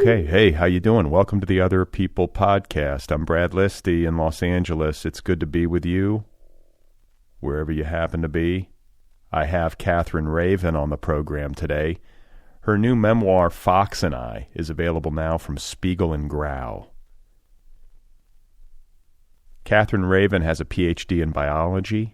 Okay, hey, how you doing? Welcome to the Otherppl podcast. I'm Brad Listi in Los Angeles. It's good to be with you, wherever you happen to be. I have Catherine Raven on the program today. Her new memoir, Fox and I, is available now from Spiegel and Grau. Catherine Raven has a PhD in biology.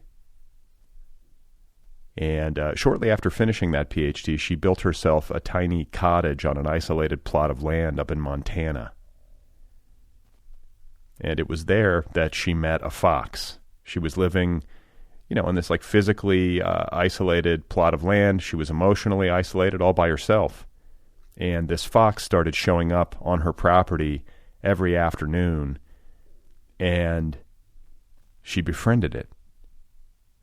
And shortly after finishing that PhD, she built herself a tiny cottage on an isolated plot of land up in Montana. And it was there that she met a fox. She was living, in this physically isolated plot of land. She was emotionally isolated all by herself. And this fox started showing up on her property every afternoon. And she befriended it.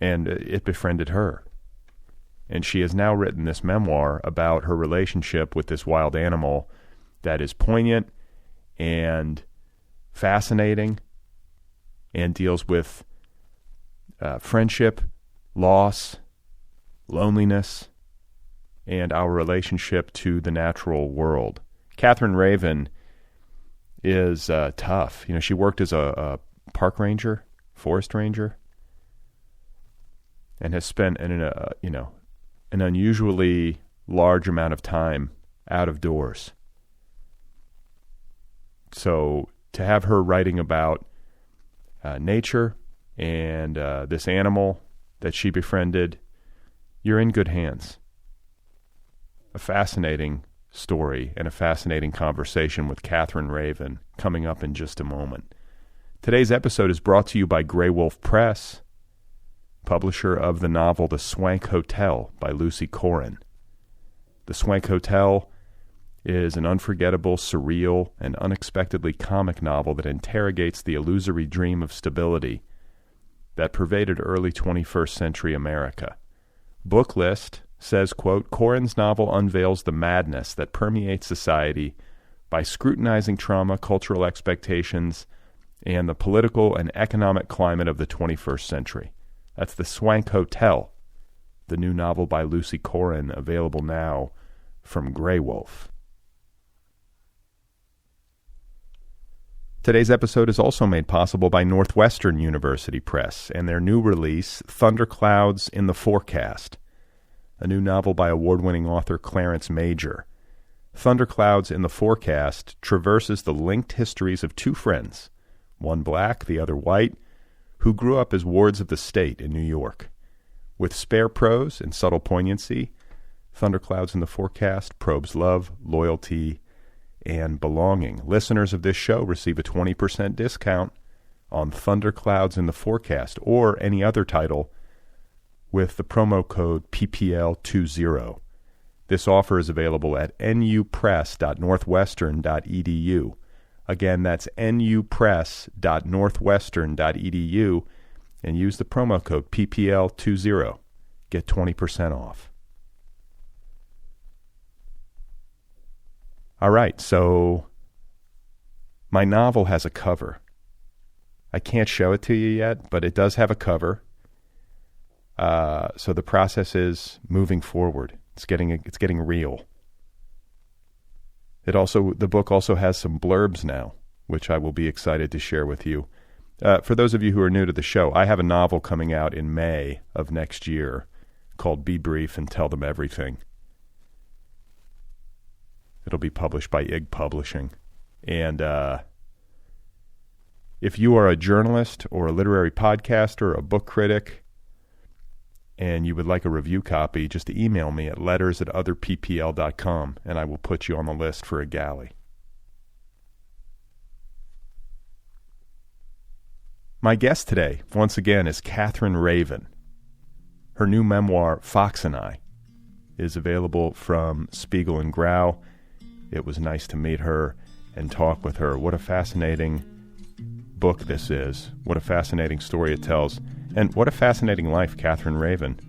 And it befriended her. And she has now written this memoir about her relationship with this wild animal that is poignant and fascinating and deals with friendship, loss, loneliness, and our relationship to the natural world. Catherine Raven is tough. She worked as a park ranger, forest ranger, and has spent an unusually large amount of time out of doors. So to have her writing about nature and this animal that she befriended, you're in good hands. A fascinating story and a fascinating conversation with Catherine Raven coming up in just a moment. Today's episode is brought to you by Grey Wolf Press, publisher of the novel The Swank Hotel by Lucy Corrin. The Swank Hotel is an unforgettable, surreal, and unexpectedly comic novel that interrogates the illusory dream of stability that pervaded early 21st century America. Book List says, quote, Corrin's novel unveils the madness that permeates society by scrutinizing trauma, cultural expectations, and the political and economic climate of the 21st century. That's The Swank Hotel, the new novel by Lucy Corrin, available now from Grey Wolf. Today's episode is also made possible by Northwestern University Press and their new release, Thunderclouds in the Forecast, a new novel by award-winning author Clarence Major. Thunderclouds in the Forecast traverses the linked histories of two friends, one black, the other white, who grew up as wards of the state in New York. With spare prose and subtle poignancy, Thunderclouds in the Forecast probes love, loyalty, and belonging. Listeners of this show receive a 20% discount on Thunderclouds in the Forecast or any other title with the promo code PPL20. This offer is available at nupress.northwestern.edu. Again, that's nupress.northwestern.edu, and use the promo code PPL20. Get 20% off. All right, so my novel has a cover. I can't show it to you yet, but it does have a cover. So the process is moving forward. It's getting real. The book also has some blurbs now, which I will be excited to share with you. For those of you who are new to the show, I have a novel coming out in May of next year called Be Brief and Tell Them Everything. It'll be published by IG Publishing. And if you are a journalist or a literary podcaster, a book critic, and you would like a review copy, just email me at letters@otherppl.com, and I will put you on the list for a galley. My guest today, once again, is Catherine Raven. Her new memoir, Fox and I, is available from Spiegel and Grau. It was nice to meet her and talk with her. What a fascinating book this is. What a fascinating story it tells. And what a fascinating life Catherine Raven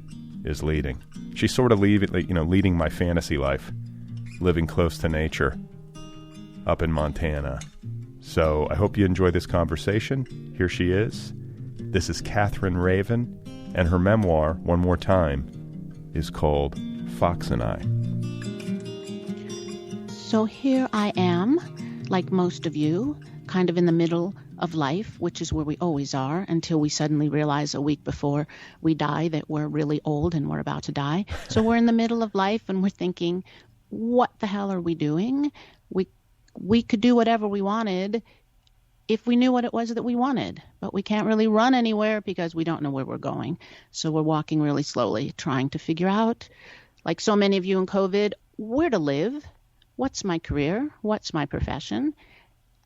is leading. She's sort of leading my fantasy life, living close to nature up in Montana. So I hope you enjoy this conversation. Here she is. This is Catherine Raven, and her memoir, one more time, is called Fox and I. So here I am, like most of you, kind of in the middle of life, which is where we always are until we suddenly realize a week before we die that we're really old and we're about to die. So we're in the middle of life and we're thinking, what the hell are we doing? We could do whatever we wanted if we knew what it was that we wanted, but we can't really run anywhere because we don't know where we're going. So we're walking really slowly, trying to figure out, like so many of you in COVID, where to live, what's my career, what's my profession,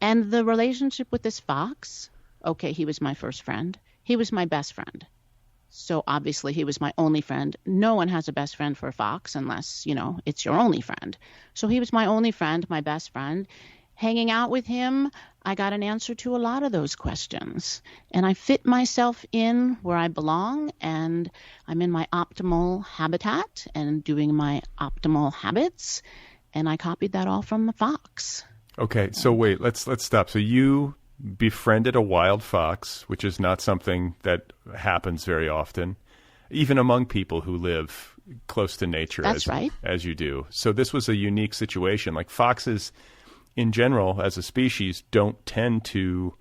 and the relationship with this fox. Okay, he was my first friend. He was my best friend. So obviously he was my only friend. No one has a best friend for a fox unless, it's your only friend. So he was my only friend, my best friend. Hanging out with him, I got an answer to a lot of those questions. And I fit myself in where I belong, and I'm in my optimal habitat and doing my optimal habits. And I copied that all from the fox. Okay, so wait, let's stop. So you befriended a wild fox, which is not something that happens very often, even among people who live close to nature. That's right. As you do. So this was a unique situation. Like foxes, in general, as a species, don't tend to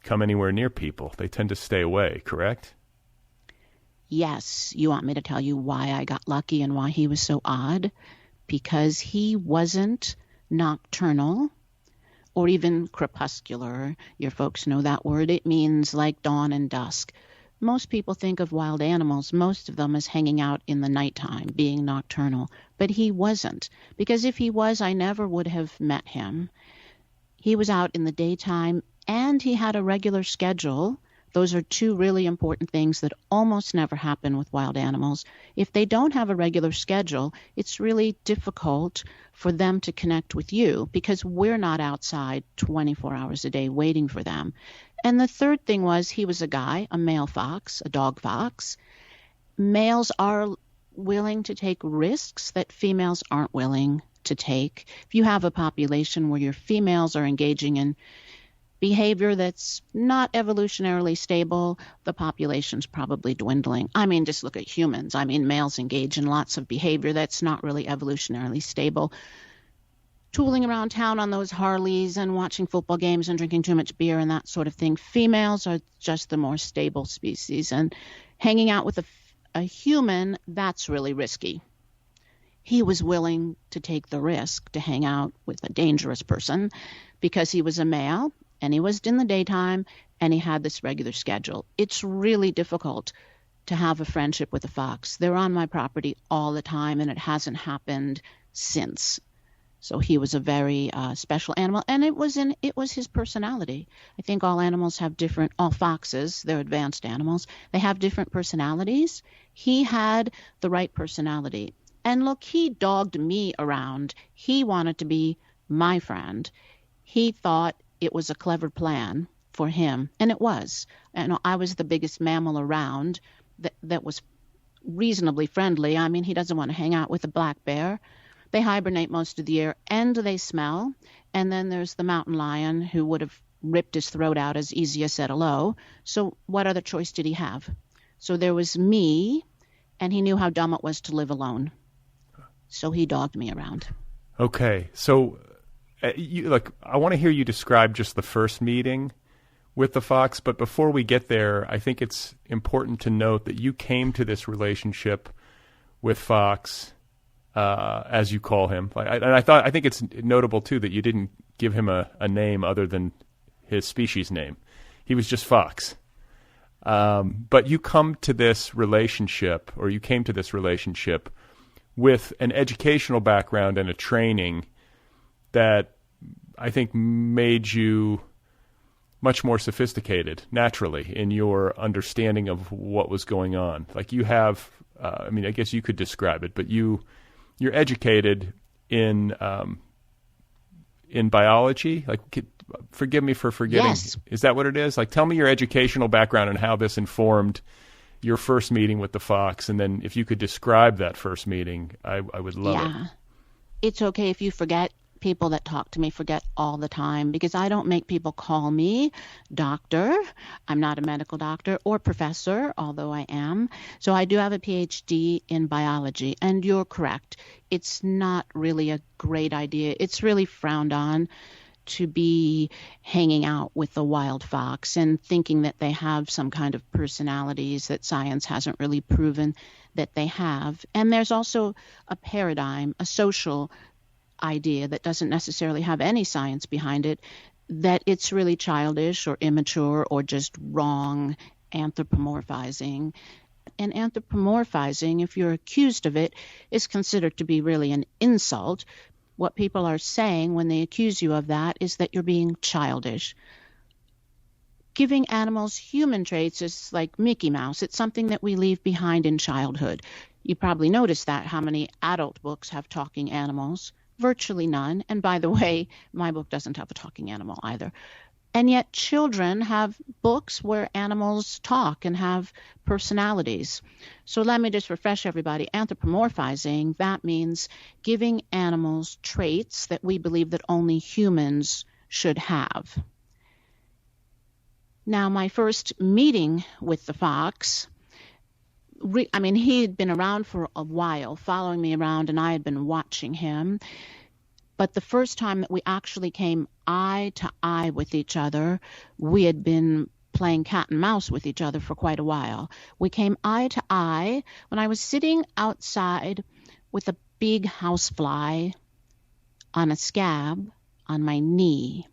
come anywhere near people. They tend to stay away, correct? Yes. You want me to tell you why I got lucky and why he was so odd? Because he wasn't nocturnal or even crepuscular. Your folks know that word. It means like dawn and dusk. Most people think of wild animals, most of them as hanging out in the nighttime, being nocturnal. But he wasn't, because if he was, I never would have met him. He was out in the daytime, and he had a regular schedule. Those are two really important things that almost never happen with wild animals. If they don't have a regular schedule, it's really difficult for them to connect with you because we're not outside 24 hours a day waiting for them. And the third thing was he was a guy, a male fox, a dog fox. Males are willing to take risks that females aren't willing to take. If you have a population where your females are engaging in behavior that's not evolutionarily stable, the population's probably dwindling. I mean, just look at humans. I mean, males engage in lots of behavior that's not really evolutionarily stable. Tooling around town on those Harleys and watching football games and drinking too much beer and that sort of thing. Females are just the more stable species. And hanging out with a human, that's really risky. He was willing to take the risk to hang out with a dangerous person because he was a male and he was in the daytime and he had this regular schedule. It's really difficult to have a friendship with a fox. They're on my property all the time and it hasn't happened since. So he was a very special animal, and it was his personality. I think all animals have all foxes, they're advanced animals, they have different personalities. He had the right personality. And look, he dogged me around. He wanted to be my friend. He thought it was a clever plan for him, and it was. And I was the biggest mammal around that was reasonably friendly. I mean, he doesn't want to hang out with a black bear. They hibernate most of the year, and they smell. And then there's the mountain lion who would have ripped his throat out as easy as said hello. So what other choice did he have? So there was me, and he knew how dumb it was to live alone. So he dogged me around. Okay, so I want to hear you describe just the first meeting with the fox, but before we get there, I think it's important to note that you came to this relationship with Fox, as you call him. I think it's notable too that you didn't give him a name other than his species name. He was just Fox. But you came to this relationship with an educational background and a training that I think made you much more sophisticated naturally in your understanding of what was going on. Like you have, I guess you could describe it, but you're educated in biology. Like, forgive me for forgetting. Yes. Is that what it is? Like, tell me your educational background and how this informed your first meeting with the fox, and then if you could describe that first meeting, I would love it. It's okay if you forget people that talk to me forget all the time, because I don't make people call me doctor. I'm not a medical doctor or professor, although I am. So I do have a PhD in biology, and you're correct. It's not really a great idea. It's really frowned on to be hanging out with the wild fox and thinking that they have some kind of personalities that science hasn't really proven that they have. And there's also a paradigm, a social idea that doesn't necessarily have any science behind it, that it's really childish or immature or just wrong anthropomorphizing. And anthropomorphizing, if you're accused of it, is considered to be really an insult. What people are saying when they accuse you of that is that you're being childish. Giving animals human traits is like Mickey Mouse. It's something that we leave behind in childhood. You probably noticed that, how many adult books have talking animals. Virtually none. And by the way, my book doesn't have a talking animal either. And yet children have books where animals talk and have personalities. So let me just refresh everybody. Anthropomorphizing, that means giving animals traits that we believe that only humans should have. Now, my first meeting with the fox, he had been around for a while, following me around, and I had been watching him. But the first time that we actually came eye to eye with each other, we had been playing cat and mouse with each other for quite a while. We came eye to eye when I was sitting outside with a big housefly on a scab on my knee.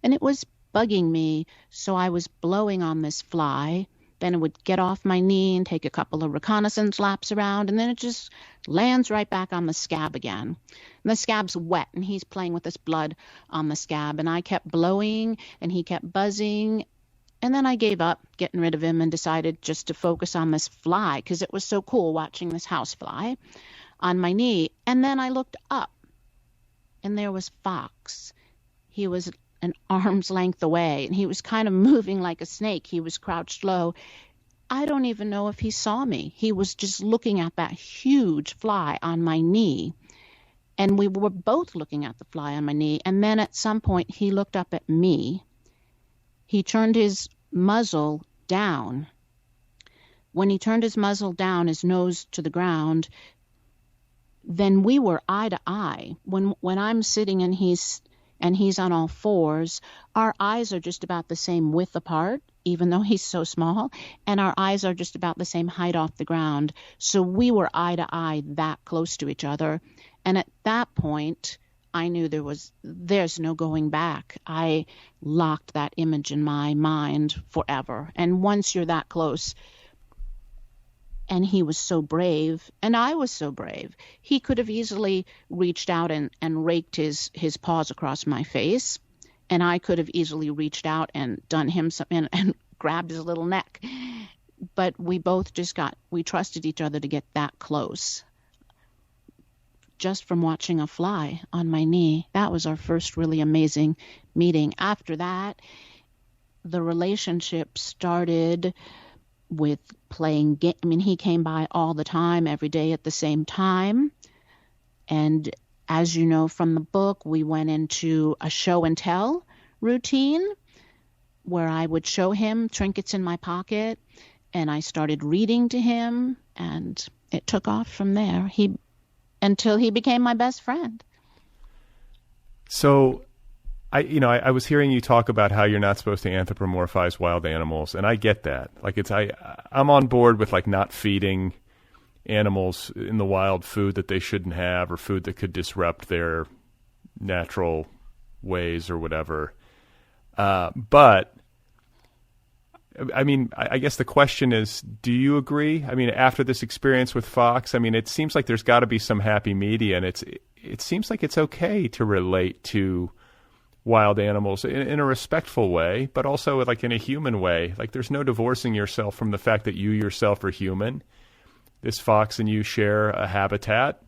And it was bugging me, so I was blowing on this fly. Then it would get off my knee and take a couple of reconnaissance laps around, and then it just lands right back on the scab again. And the scab's wet, and he's playing with this blood on the scab, and I kept blowing, and he kept buzzing. And then I gave up getting rid of him and decided just to focus on this fly, because it was so cool watching this housefly on my knee. And then I looked up, and there was Fox. He was an arm's length away, and he was kind of moving like a snake. He was crouched low. I don't even know if he saw me. He was just looking at that huge fly on my knee, and we were both looking at the fly on my knee. And then at some point he looked up at me. He turned his muzzle down. When he turned his muzzle down, his nose to the ground, then we were eye to eye. When I'm sitting and he's on all fours, our eyes are just about the same width apart, even though he's so small, and our eyes are just about the same height off the ground. So we were eye to eye that close to each other. And at that point, I knew there's no going back. I locked that image in my mind forever. And once you're that close, and he was so brave, and I was so brave. He could have easily reached out and raked his paws across my face, and I could have easily reached out and done him something and grabbed his little neck. But we both we trusted each other to get that close. Just from watching a fly on my knee. That was our first really amazing meeting. After that, the relationship started with playing game. He came by all the time, every day at the same time. And as you know from the book, we went into a show and tell routine where I would show him trinkets in my pocket, and I started reading to him, and it took off from there. Until he became my best friend. So I was hearing you talk about how you're not supposed to anthropomorphize wild animals, and I get that. Like I'm on board with like not feeding animals in the wild food that they shouldn't have, or food that could disrupt their natural ways or whatever. But I guess the question is, do you agree? After this experience with Fox, it seems like there's got to be some happy medium, and it seems like it's okay to relate to wild animals in a respectful way, but also like in a human way. Like there's no divorcing yourself from the fact that you yourself are human. This fox and you share a habitat.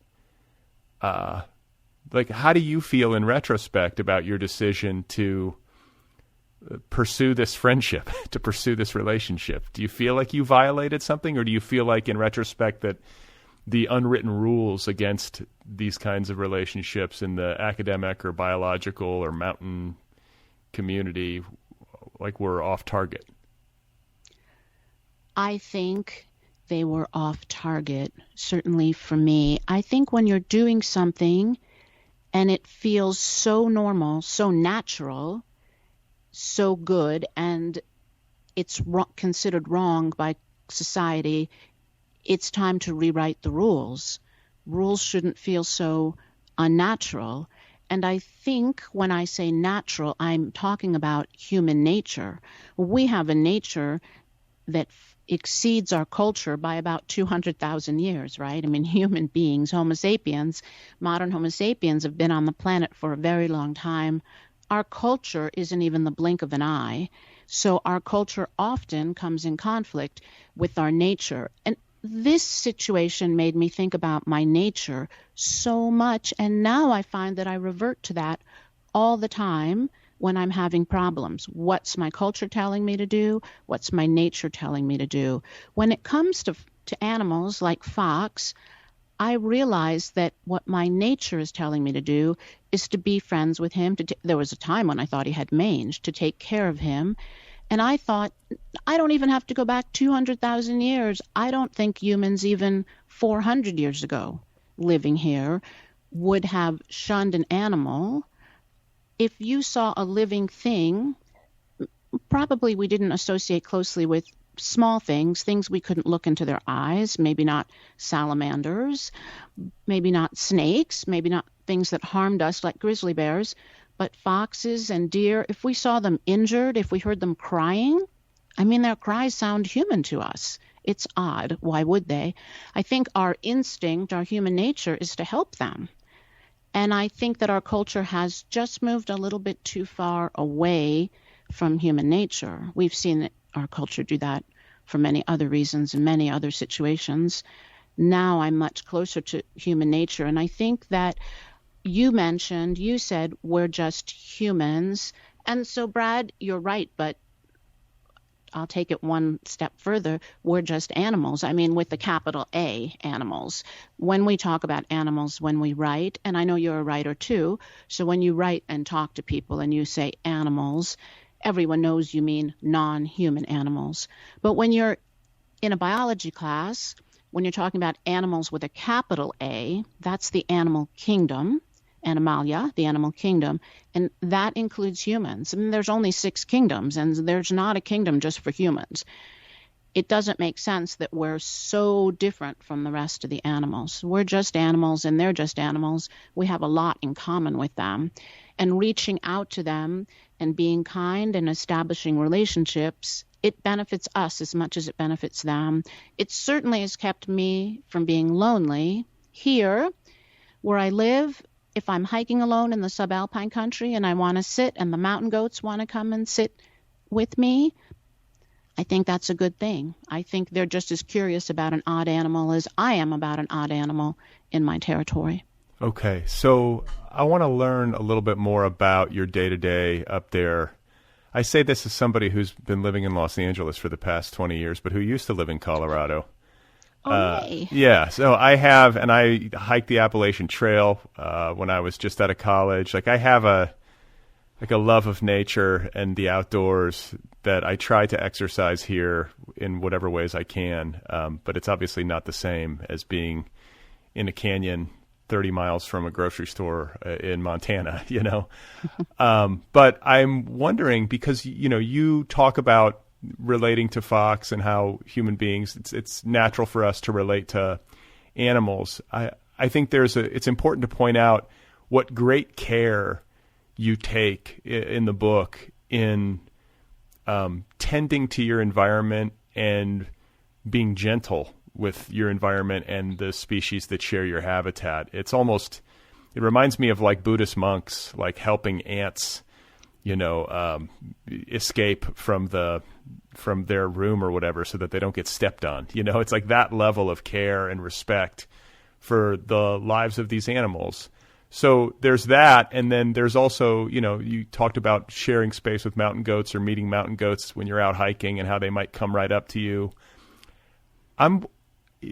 Like, how do you feel in retrospect about your decision to pursue this friendship, to pursue this relationship? Do you feel like you violated something, or do you feel like in retrospect that the unwritten rules against these kinds of relationships in the academic or biological or mountain community, like, were off target? I think they were off target, certainly for me. I think when you're doing something and it feels so normal, so natural, so good, and it's considered wrong by society, it's time to rewrite the rules. Rules shouldn't feel so unnatural. And I think when I say natural, I'm talking about human nature. We have a nature that exceeds our culture by about 200,000 years, right? I mean, human beings, Homo sapiens, modern Homo sapiens have been on the planet for a very long time. Our culture isn't even the blink of an eye. So our culture often comes in conflict with our nature. And this situation made me think about my nature so much. And now I find that I revert to that all the time when I'm having problems. What's my culture telling me to do? What's my nature telling me to do? When it comes to animals like fox, I realize that what my nature is telling me to do is to be friends with him. There was a time when I thought he had mange, to take care of him. And I thought, I don't even have to go back 200,000 years. I don't think humans even 400 years ago living here would have shunned an animal. If you saw a living thing, probably we didn't associate closely with small things we couldn't look into their eyes, maybe not salamanders, maybe not snakes, maybe not things that harmed us like grizzly bears. But foxes and deer, if we saw them injured, if we heard them crying, I mean, their cries sound human to us. It's odd. Why would they? I think our instinct, our human nature, is to help them. And I think that our culture has just moved a little bit too far away from human nature. We've seen our culture do that for many other reasons in many other situations. Now I'm much closer to human nature. And I think that you said we're just humans. And so, Brad, you're right, but I'll take it one step further. We're just animals. I mean, with the capital A, animals. When we talk about animals, when we write, and I know you're a writer too, so when you write and talk to people and you say animals, everyone knows you mean non-human animals. But when you're in a biology class, when you're talking about animals with a capital A, that's the animal kingdom. Animalia, the animal kingdom, and that includes humans. I mean, there's only 6 kingdoms, and there's not a kingdom just for humans. It doesn't make sense that we're so different from the rest of the animals. We're just animals, and they're just animals. We have a lot in common with them. And reaching out to them and being kind and establishing relationships, it benefits us as much as it benefits them. It certainly has kept me from being lonely. Here, where I live, if I'm hiking alone in the subalpine country and I want to sit and the mountain goats want to come and sit with me, I think that's a good thing. I think they're just as curious about an odd animal as I am about an odd animal in my territory. Okay, so I want to learn a little bit more about your day-to-day up there. I say this as somebody who's been living in Los Angeles for the past 20 years, but who used to live in Colorado. Yeah, so I have, and I hiked the Appalachian Trail when I was just out of college. Like, I have a love of nature and the outdoors that I try to exercise here in whatever ways I can. But it's obviously not the same as being in a canyon 30 miles from a grocery store in Montana, you know. But I'm wondering, because, you know, you talk about relating to fox and how human beings, it's natural for us to relate to animals. I think it's important to point out what great care you take in the book in tending to your environment and being gentle with your environment and the species that share your habitat. It reminds me of like Buddhist monks, like helping ants, you know, escape from their room or whatever so that they don't get stepped on. You know, it's like that level of care and respect for the lives of these animals. So there's that. And then there's also, you know, you talked about sharing space with mountain goats or meeting mountain goats when you're out hiking and how they might come right up to you.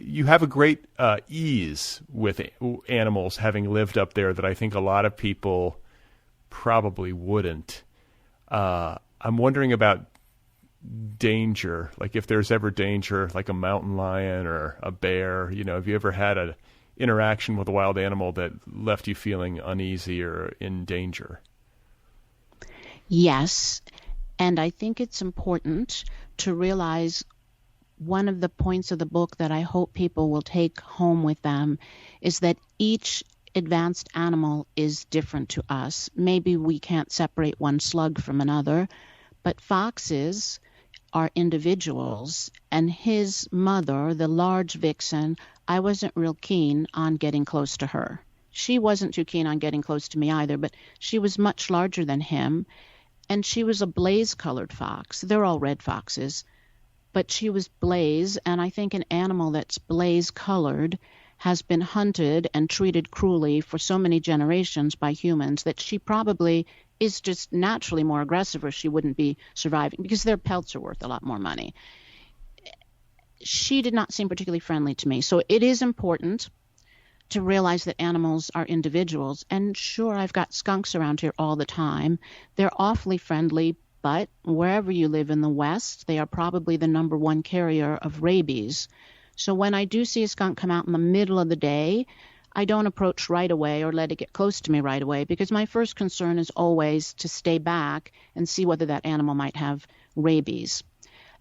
you have a great ease with animals, having lived up there, that I think a lot of people probably wouldn't. I'm wondering about danger, like if there's ever danger, like a mountain lion or a bear. Have you ever had an interaction with a wild animal that left you feeling uneasy or in danger? Yes, and I think it's important to realize one of the points of the book that I hope people will take home with them is that each advanced animal is different to us. Maybe we can't separate one slug from another, but foxes are individuals, and his mother, the large vixen, I wasn't real keen on getting close to her. She wasn't too keen on getting close to me either, but she was much larger than him, and she was a blaze-colored fox. They're all red foxes, but she was blaze, and I think an animal that's blaze-colored has been hunted and treated cruelly for so many generations by humans that she probably is just naturally more aggressive, or she wouldn't be surviving, because their pelts are worth a lot more money. She did not seem particularly friendly to me. So it is important to realize that animals are individuals. And sure, I've got skunks around here all the time. They're awfully friendly, but wherever you live in the West, they are probably the number one carrier of rabies. So when I do see a skunk come out in the middle of the day, I don't approach right away or let it get close to me right away, because my first concern is always to stay back and see whether that animal might have rabies.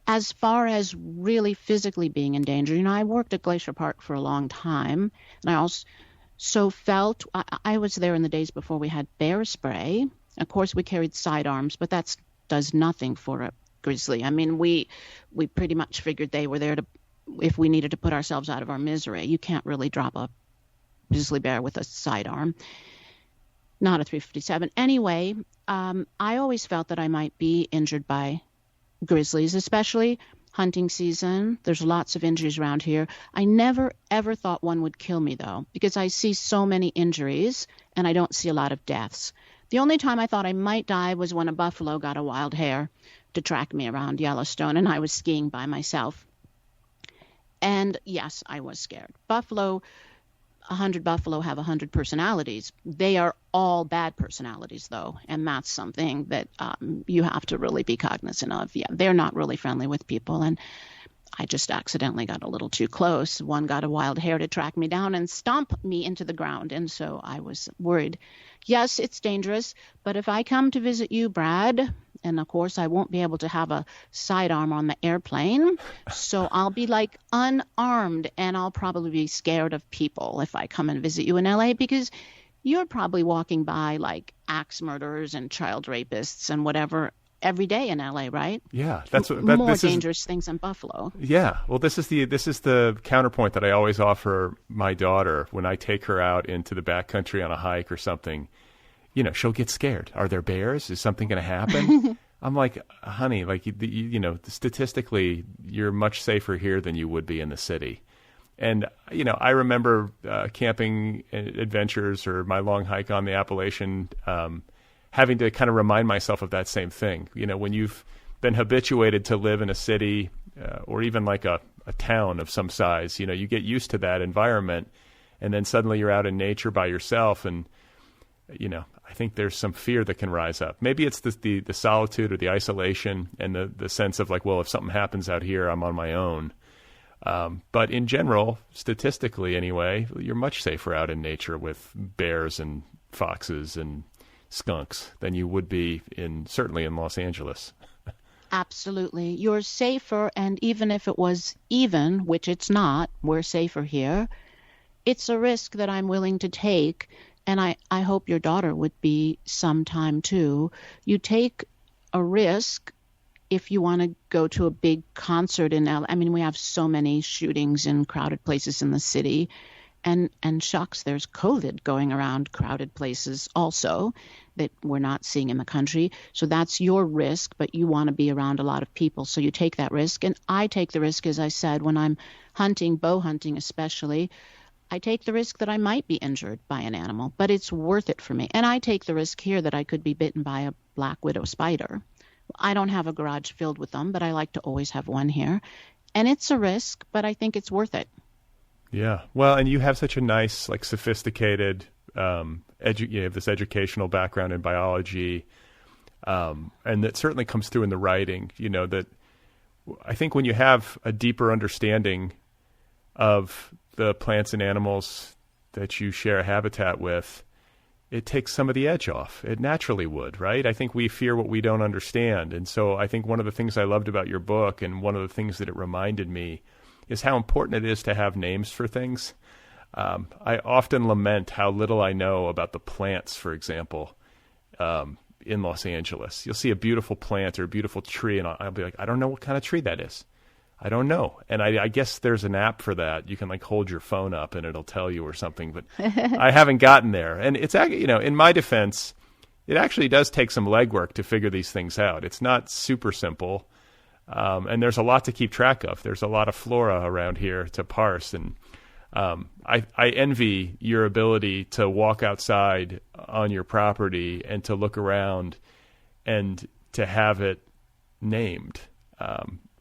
As far as really physically being in danger, I worked at Glacier Park for a long time, and I also felt I was there in the days before we had bear spray. Of course, we carried sidearms, but that does nothing for a grizzly. I mean, we pretty much figured they were there to, if we needed to put ourselves out of our misery. You can't really drop a grizzly bear with a sidearm, not a .357. Anyway, I always felt that I might be injured by grizzlies, especially hunting season. There's lots of injuries around here. I never, ever thought one would kill me, though, because I see so many injuries and I don't see a lot of deaths. The only time I thought I might die was when a buffalo got a wild hare to track me around Yellowstone, and I was skiing by myself. And yes, I was scared. 100 buffalo have 100 personalities. They are all bad personalities, though, and that's something that you have to really be cognizant of. Yeah, they're not really friendly with people, and I just accidentally got a little too close. One got a wild hare to track me down and stomp me into the ground, and so I was worried. Yes, it's dangerous, but if I come to visit you, Brad, and of course I won't be able to have a sidearm on the airplane, so I'll be like unarmed, and I'll probably be scared of people if I come and visit you in LA, because you're probably walking by like axe murderers and child rapists and whatever every day in LA, right? Yeah, more dangerous things than Buffalo. Yeah, well, this is the counterpoint that I always offer my daughter when I take her out into the backcountry on a hike or something. She'll get scared. Are there bears? Is something going to happen? I'm like, honey, like statistically, you're much safer here than you would be in the city. And I remember camping adventures or my long hike on the Appalachian. Having to kind of remind myself of that same thing. When you've been habituated to live in a city or even like a town of some size, you get used to that environment, and then suddenly you're out in nature by yourself, and I think there's some fear that can rise up. Maybe it's the solitude or the isolation and the sense of like, well, if something happens out here, I'm on my own. But in general, statistically anyway, you're much safer out in nature with bears and foxes and skunks than you would be certainly in Los Angeles. Absolutely. You're safer, and even if it was even, which it's not, we're safer here, it's a risk that I'm willing to take, and I hope your daughter would be sometime too. You take a risk if you want to go to a big concert in LA. I mean, we have so many shootings in crowded places in the city, and shucks, there's COVID going around crowded places also that we're not seeing in the country. So that's your risk, but you want to be around a lot of people. So you take that risk. And I take the risk, as I said, when I'm hunting, bow hunting especially, I take the risk that I might be injured by an animal, but it's worth it for me. And I take the risk here that I could be bitten by a black widow spider. I don't have a garage filled with them, but I like to always have one here. And it's a risk, but I think it's worth it. Yeah. Well, and you have such a nice, like, sophisticated, you have this educational background in biology, and that certainly comes through in the writing. That I think when you have a deeper understanding of the plants and animals that you share a habitat with, it takes some of the edge off. It naturally would, right? I think we fear what we don't understand. And so I think one of the things I loved about your book, and one of the things that it reminded me, is how important it is to have names for things. I often lament how little I know about the plants, for example, in Los Angeles. You'll see a beautiful plant or a beautiful tree, and I'll be like, I don't know what kind of tree that is. I don't know. And I guess there's an app for that. You can like hold your phone up and it'll tell you or something, but I haven't gotten there. And it's, in my defense, it actually does take some legwork to figure these things out. It's not super simple. And there's a lot to keep track of. There's a lot of flora around here to parse. And I envy your ability to walk outside on your property and to look around and to have it named.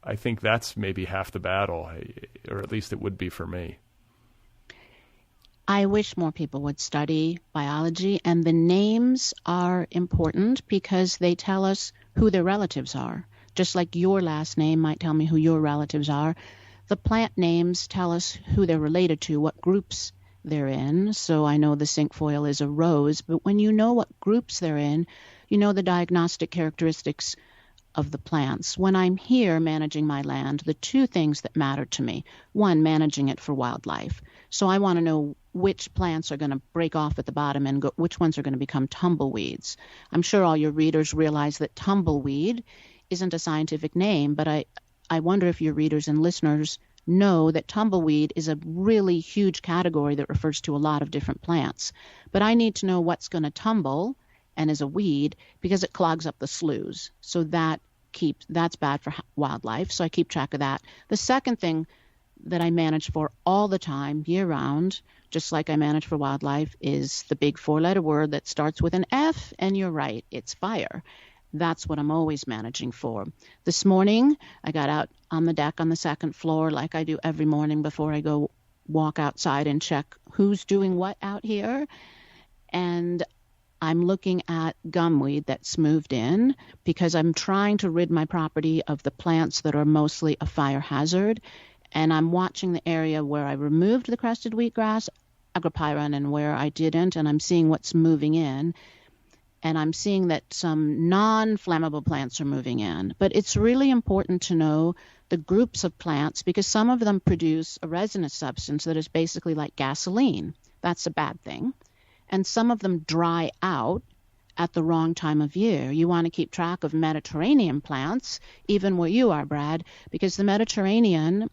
I think that's maybe half the battle, or at least it would be for me. I wish more people would study biology, and the names are important because they tell us who their relatives are. Just like your last name might tell me who your relatives are, the plant names tell us who they're related to, what groups they're in. So I know the cinquefoil is a rose, but when you know what groups they're in, you know the diagnostic characteristics of the plants. When I'm here managing my land, the two things that matter to me: one, managing it for wildlife. So I want to know which plants are going to break off at the bottom and which ones are going to become tumbleweeds. I'm sure all your readers realize that tumbleweed isn't a scientific name, but I wonder if your readers and listeners know that tumbleweed is a really huge category that refers to a lot of different plants. But I need to know what's going to tumble and is a weed because it clogs up the sloughs. So that's bad for wildlife. So I keep track of that. The second thing that I manage for all the time, year round, just like I manage for wildlife, is the big four-letter word that starts with an F, and you're right, it's fire. That's what I'm always managing for. This morning, I got out on the deck on the second floor like I do every morning before I go walk outside and check who's doing what out here. And I'm looking at gumweed that's moved in because I'm trying to rid my property of the plants that are mostly a fire hazard. And I'm watching the area where I removed the crested wheatgrass, agropyron, and where I didn't, and I'm seeing what's moving in. And I'm seeing that some non-flammable plants are moving in. But it's really important to know the groups of plants because some of them produce a resinous substance that is basically like gasoline. That's a bad thing. And some of them dry out at the wrong time of year. You want to keep track of Mediterranean plants, even where you are, Brad, because the Mediterranean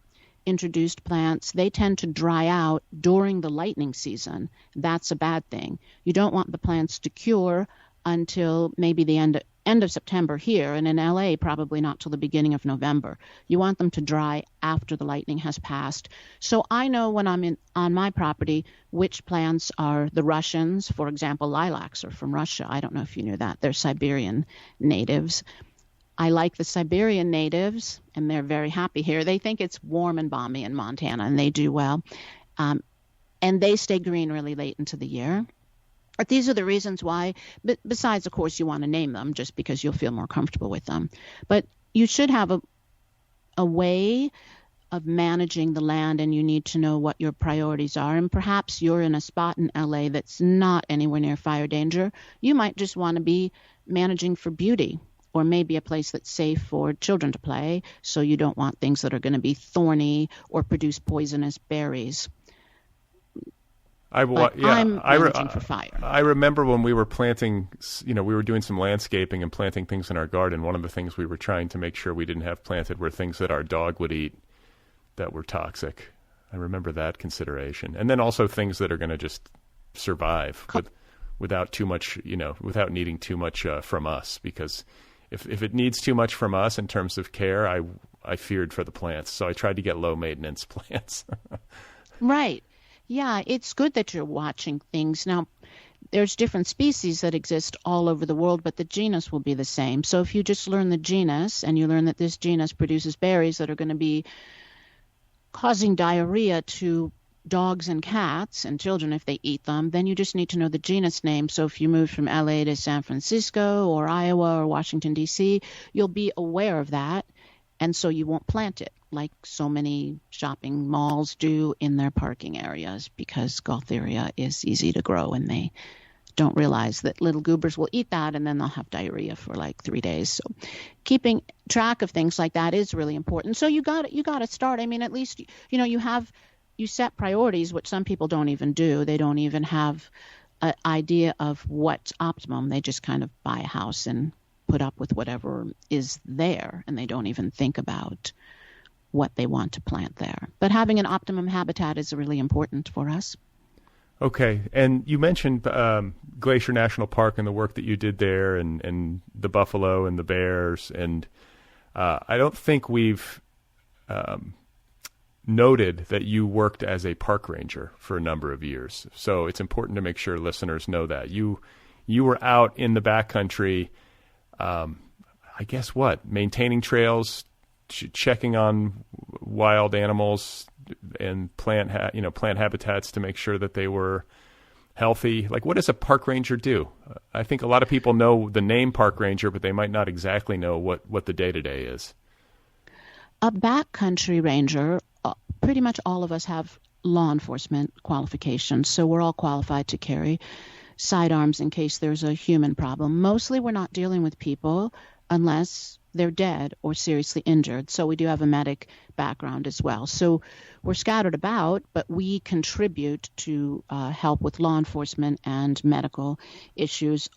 introduced plants, they tend to dry out during the lightning season. That's a bad thing. You don't want the plants to cure until maybe the end of September here, and in LA probably not till the beginning of November. You want them to dry after the lightning has passed. So I know when I'm on my property which plants are the Russians. For example, lilacs are from Russia. I don't know if you knew that. They're Siberian natives. I like the Siberian natives, and they're very happy here. They think it's warm and balmy in Montana, and they do well. And they stay green really late into the year. But these are the reasons why, besides, of course, you want to name them just because you'll feel more comfortable with them. But you should have a way of managing the land, and you need to know what your priorities are. And perhaps you're in a spot in LA that's not anywhere near fire danger. You might just want to be managing for beauty, or maybe a place that's safe for children to play, so you don't want things that are going to be thorny or produce poisonous berries. I'm managing for fire. I remember when we were planting, we were doing some landscaping and planting things in our garden. One of the things we were trying to make sure we didn't have planted were things that our dog would eat that were toxic. I remember that consideration. And then also things that are going to just survive without too much, without needing too much from us. Because if it needs too much from us in terms of care, I feared for the plants. So I tried to get low maintenance plants. Right. Yeah, it's good that you're watching things. Now, there's different species that exist all over the world, but the genus will be the same. So if you just learn the genus and you learn that this genus produces berries that are going to be causing diarrhea to dogs and cats and children if they eat them, then you just need to know the genus name. So if you move from LA to San Francisco or Iowa or Washington, D.C., you'll be aware of that. And so you won't plant it like so many shopping malls do in their parking areas, because Gaultheria is easy to grow and they don't realize that little goobers will eat that and then they'll have diarrhea for like 3 days. So keeping track of things like that is really important. So you got to start. I mean, at least, you set priorities, which some people don't even do. They don't even have an idea of what's optimum. They just kind of buy a house and put up with whatever is there, and they don't even think about what they want to plant there. But having an optimum habitat is really important for us. Okay. And you mentioned Glacier National Park and the work that you did there, and the buffalo and the bears. And I don't think we've noted that you worked as a park ranger for a number of years. So it's important to make sure listeners know that. You were out in the backcountry, I guess maintaining trails, checking on wild animals and plant habitats to make sure that they were healthy. Like, what does a park ranger do? I think a lot of people know the name park ranger, but they might not exactly know what the day-to-day is. A backcountry ranger, pretty much all of us have law enforcement qualifications, so we're all qualified to carry sidearms in case there's a human problem. Mostly we're not dealing with people unless they're dead or seriously injured. So we do have a medic background as well. So we're scattered about, but we contribute to help with law enforcement and medical issues.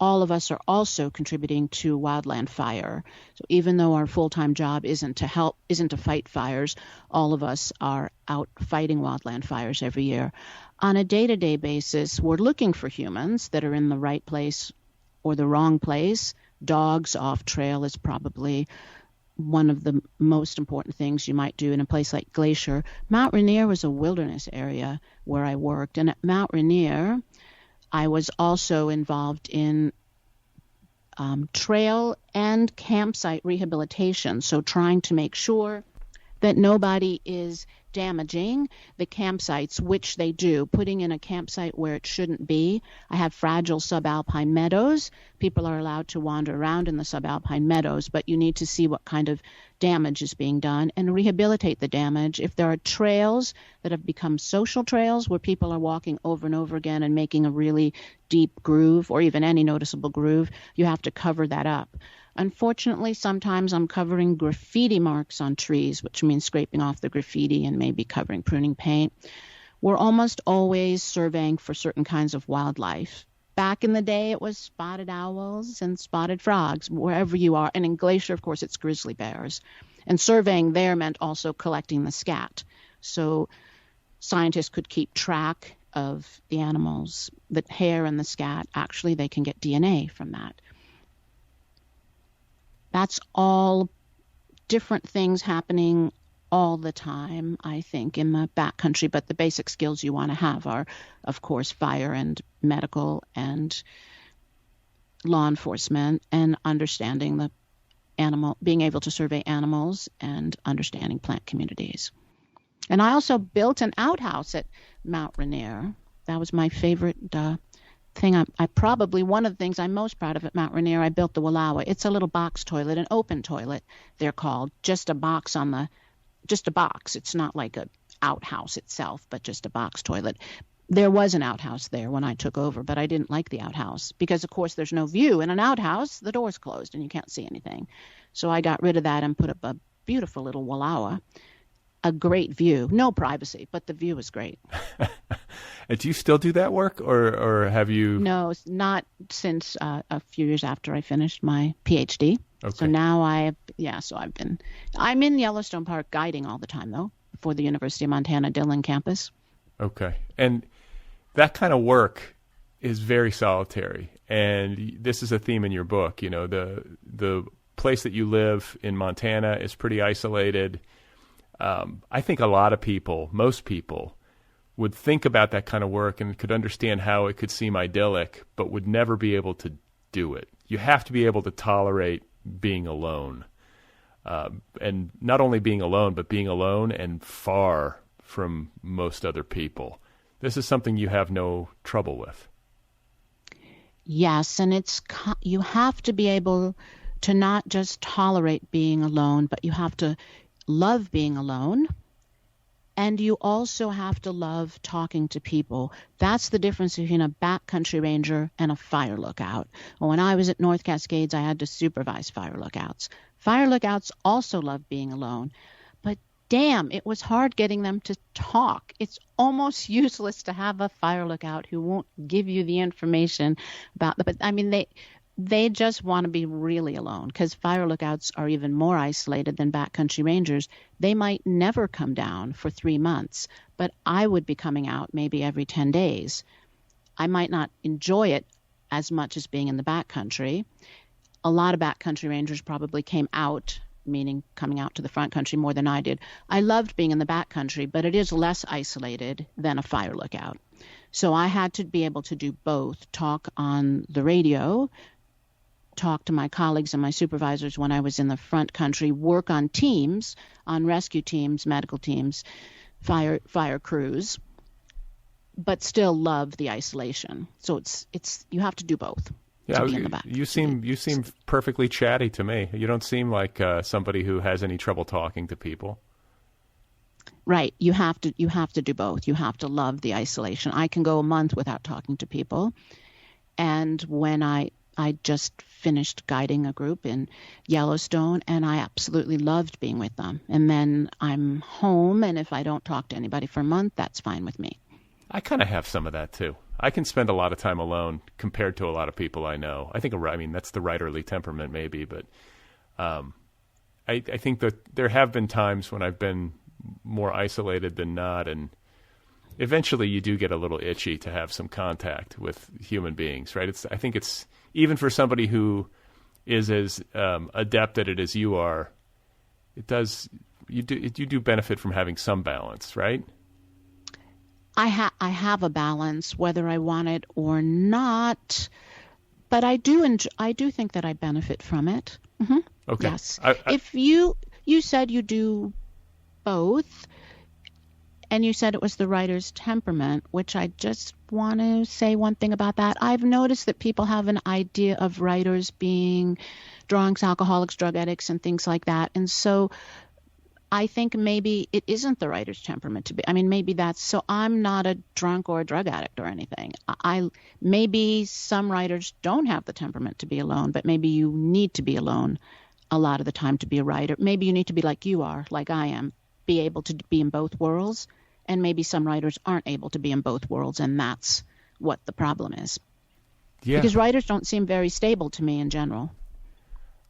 All of us are also contributing to wildland fire. So even though our full-time job isn't to fight fires, all of us are out fighting wildland fires every year. On a day-to-day basis, we're looking for humans that are in the right place or the wrong place. Dogs off trail is probably one of the most important things you might do in a place like Glacier. Mount Rainier was a wilderness area where I worked. And at Mount Rainier, I was also involved in trail and campsite rehabilitation. So trying to make sure that nobody is damaging the campsites, which they do, putting in a campsite where it shouldn't be. I have fragile subalpine meadows. People are allowed to wander around in the subalpine meadows, but you need to see what kind of damage is being done and rehabilitate the damage. If there are trails that have become social trails where people are walking over and over again and making a really deep groove or even any noticeable groove, you have to cover that up. Unfortunately, sometimes I'm covering graffiti marks on trees, which means scraping off the graffiti and maybe covering pruning paint. We're almost always surveying for certain kinds of wildlife. Back in the day, it was spotted owls and spotted frogs, wherever you are. And in Glacier, of course, it's grizzly bears. And surveying there meant also collecting the scat. So scientists could keep track of the animals, the hair and the scat. Actually, they can get DNA from that. That's all different things happening all the time, I think, in the backcountry. But the basic skills you want to have are, of course, fire and medical and law enforcement, and understanding the animal, being able to survey animals and understanding plant communities. And I also built an outhouse at Mount Rainier. That was my favorite thing. I probably, one of the things I'm most proud of at Mount Rainier, I built the Wallowa. It's a little box toilet, an open toilet, they're called. Just a box. It's not like a outhouse itself, but just a box toilet. There was an outhouse there when I took over, but I didn't like the outhouse because, of course, there's no view. In an outhouse, the door's closed and you can't see anything. So I got rid of that and put up a beautiful little Wallowa. A great view. No privacy, but the view is great. And do you still do that work, or have you? No, not since a few years after I finished my PhD. Okay. So now I'm in Yellowstone Park guiding all the time, though, for the University of Montana Dillon campus. Okay. And that kind of work is very solitary. And this is a theme in your book. You know, the place that you live in Montana is pretty isolated. I think a lot of people, most people, would think about that kind of work and could understand how it could seem idyllic, but would never be able to do it. You have to be able to tolerate being alone. And not only being alone, but being alone and far, from most other people. This is something you have no trouble with. Yes, and you have to be able to not just tolerate being alone, but you have to love being alone. And you also have to love talking to people. That's the difference between a backcountry ranger and a fire lookout. Well, when I was at North Cascades, I had to supervise fire lookouts. Fire lookouts also love being alone. But damn, it was hard getting them to talk. It's almost useless to have a fire lookout who won't give you the information about but I mean, they just want to be really alone, because fire lookouts are even more isolated than backcountry rangers. They might never come down for 3 months, but I would be coming out maybe every 10 days. I might not enjoy it as much as being in the backcountry. A lot of backcountry rangers probably came out, meaning coming out to the front country, more than I did. I loved being in the backcountry, but it is less isolated than a fire lookout. So I had to be able to do both, talk on the radio, talk to my colleagues and my supervisors when I was in the front country, work on teams, on rescue teams, medical teams, fire crews, but still love the isolation. So it's you have to do both. Yeah, you seem perfectly chatty to me. You don't seem like somebody who has any trouble talking to people. Right. You have to do both. You have to love the isolation. I can go a month without talking to people. And when I just finished guiding a group in Yellowstone, and I absolutely loved being with them. And then I'm home, and if I don't talk to anybody for a month, that's fine with me. I kind of have some of that too. I can spend a lot of time alone compared to a lot of people I know. I mean, that's the writerly temperament maybe, but I think that there have been times when I've been more isolated than not, and eventually you do get a little itchy to have some contact with human beings, right? I think it's, even for somebody who is as adept at it as you are, you do benefit from having some balance, right? I have a balance, whether I want it or not, but I do think that I benefit from it. Mm-hmm. Okay. Yes. If you said you do both, and you said it was the writer's temperament, which I just want to say one thing about that. I've noticed that people have an idea of writers being drunks, alcoholics, drug addicts, and things like that. And so I think maybe it isn't the writer's temperament to be. I mean, maybe so I'm not a drunk or a drug addict or anything. Maybe some writers don't have the temperament to be alone, but maybe you need to be alone a lot of the time to be a writer. Maybe you need to be like you are, like I am, be able to be in both worlds. And maybe some writers aren't able to be in both worlds, and that's what the problem is. Yeah. Because writers don't seem very stable to me in general.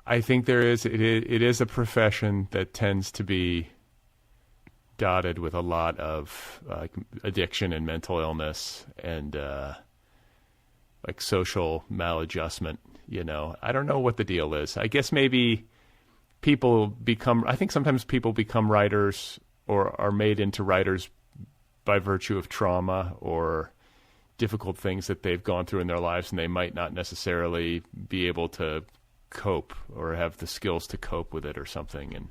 I think it is a profession that tends to be dotted with a lot of addiction and mental illness and like social maladjustment. I don't know what the deal is. I guess maybe I think sometimes people become writers or are made into writers by virtue of trauma or difficult things that they've gone through in their lives, and they might not necessarily be able to cope or have the skills to cope with it or something. And,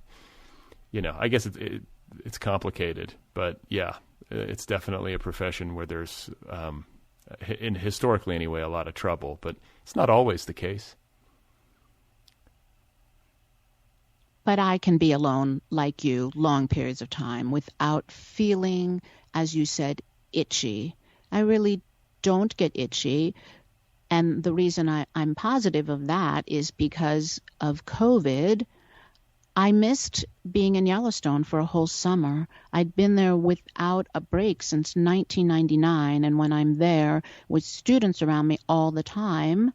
I guess it's complicated, but yeah, it's definitely a profession where there's, historically anyway, a lot of trouble, but it's not always the case. But I can be alone like you long periods of time without feeling, as you said, itchy. I really don't get itchy. And the reason I'm positive of that is because of COVID. I missed being in Yellowstone for a whole summer. I'd been there without a break since 1999. And when I'm there with students around me all the time,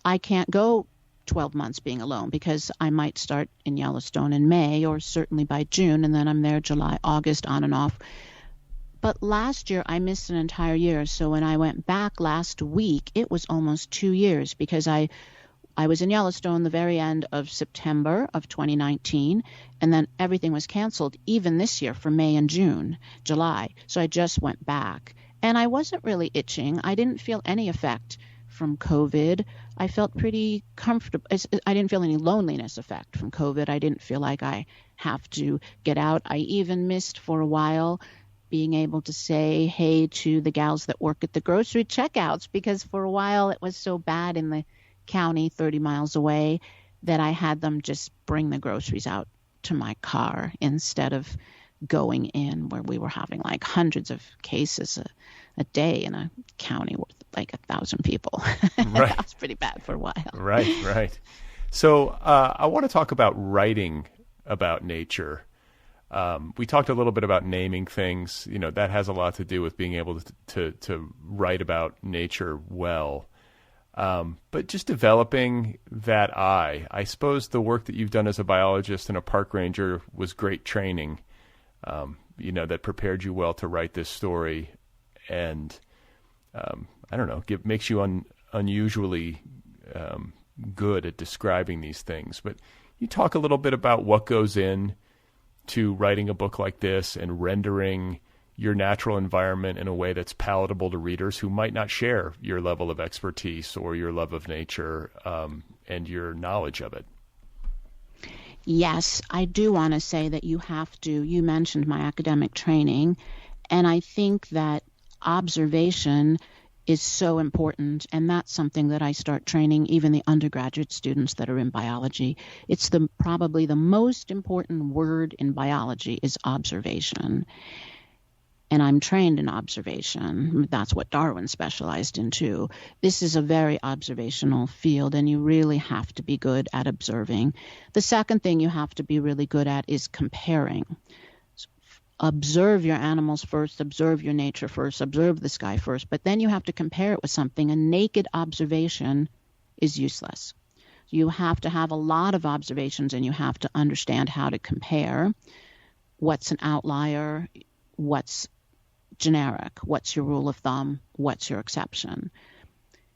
I can't go 12 months being alone, because I might start in Yellowstone in May or certainly by June, and then I'm there July, August, on and off. But last year I missed an entire year. So when I went back last week, it was almost 2 years, because I was in Yellowstone the very end of September of 2019, and then everything was canceled even this year for May and June, July. So I just went back, and I wasn't really itching. I didn't feel any effect from COVID, I felt pretty comfortable. I didn't feel any loneliness effect from COVID. I didn't feel like I have to get out. I even missed for a while being able to say hey to the gals that work at the grocery checkouts, because for a while it was so bad in the county 30 miles away that I had them just bring the groceries out to my car instead of going in where we were having like hundreds of cases a day in a county with like 1,000 people. Right. That was pretty bad for a while. Right. So I want to talk about writing about nature. We talked a little bit about naming things. You know, that has a lot to do with being able to write about nature well. But just developing that eye. I suppose the work that you've done as a biologist and a park ranger was great training, that prepared you well to write this story. And I don't know, makes you unusually good at describing these things. But you talk a little bit about what goes in to writing a book like this and rendering your natural environment in a way that's palatable to readers who might not share your level of expertise or your love of nature and your knowledge of it. Yes, I do want to say that you mentioned my academic training, and I think that observation is so important, and that's something that I start training even the undergraduate students that are in biology. It's probably the most important word in biology is observation. And I'm trained in observation. That's what Darwin specialized in too. This is a very observational field, and you really have to be good at observing. The second thing you have to be really good at is comparing. Observe your animals first, observe your nature first, observe the sky first, but then you have to compare it with something. A naked observation is useless. You have to have a lot of observations, and you have to understand how to compare what's an outlier, what's generic, what's your rule of thumb, what's your exception.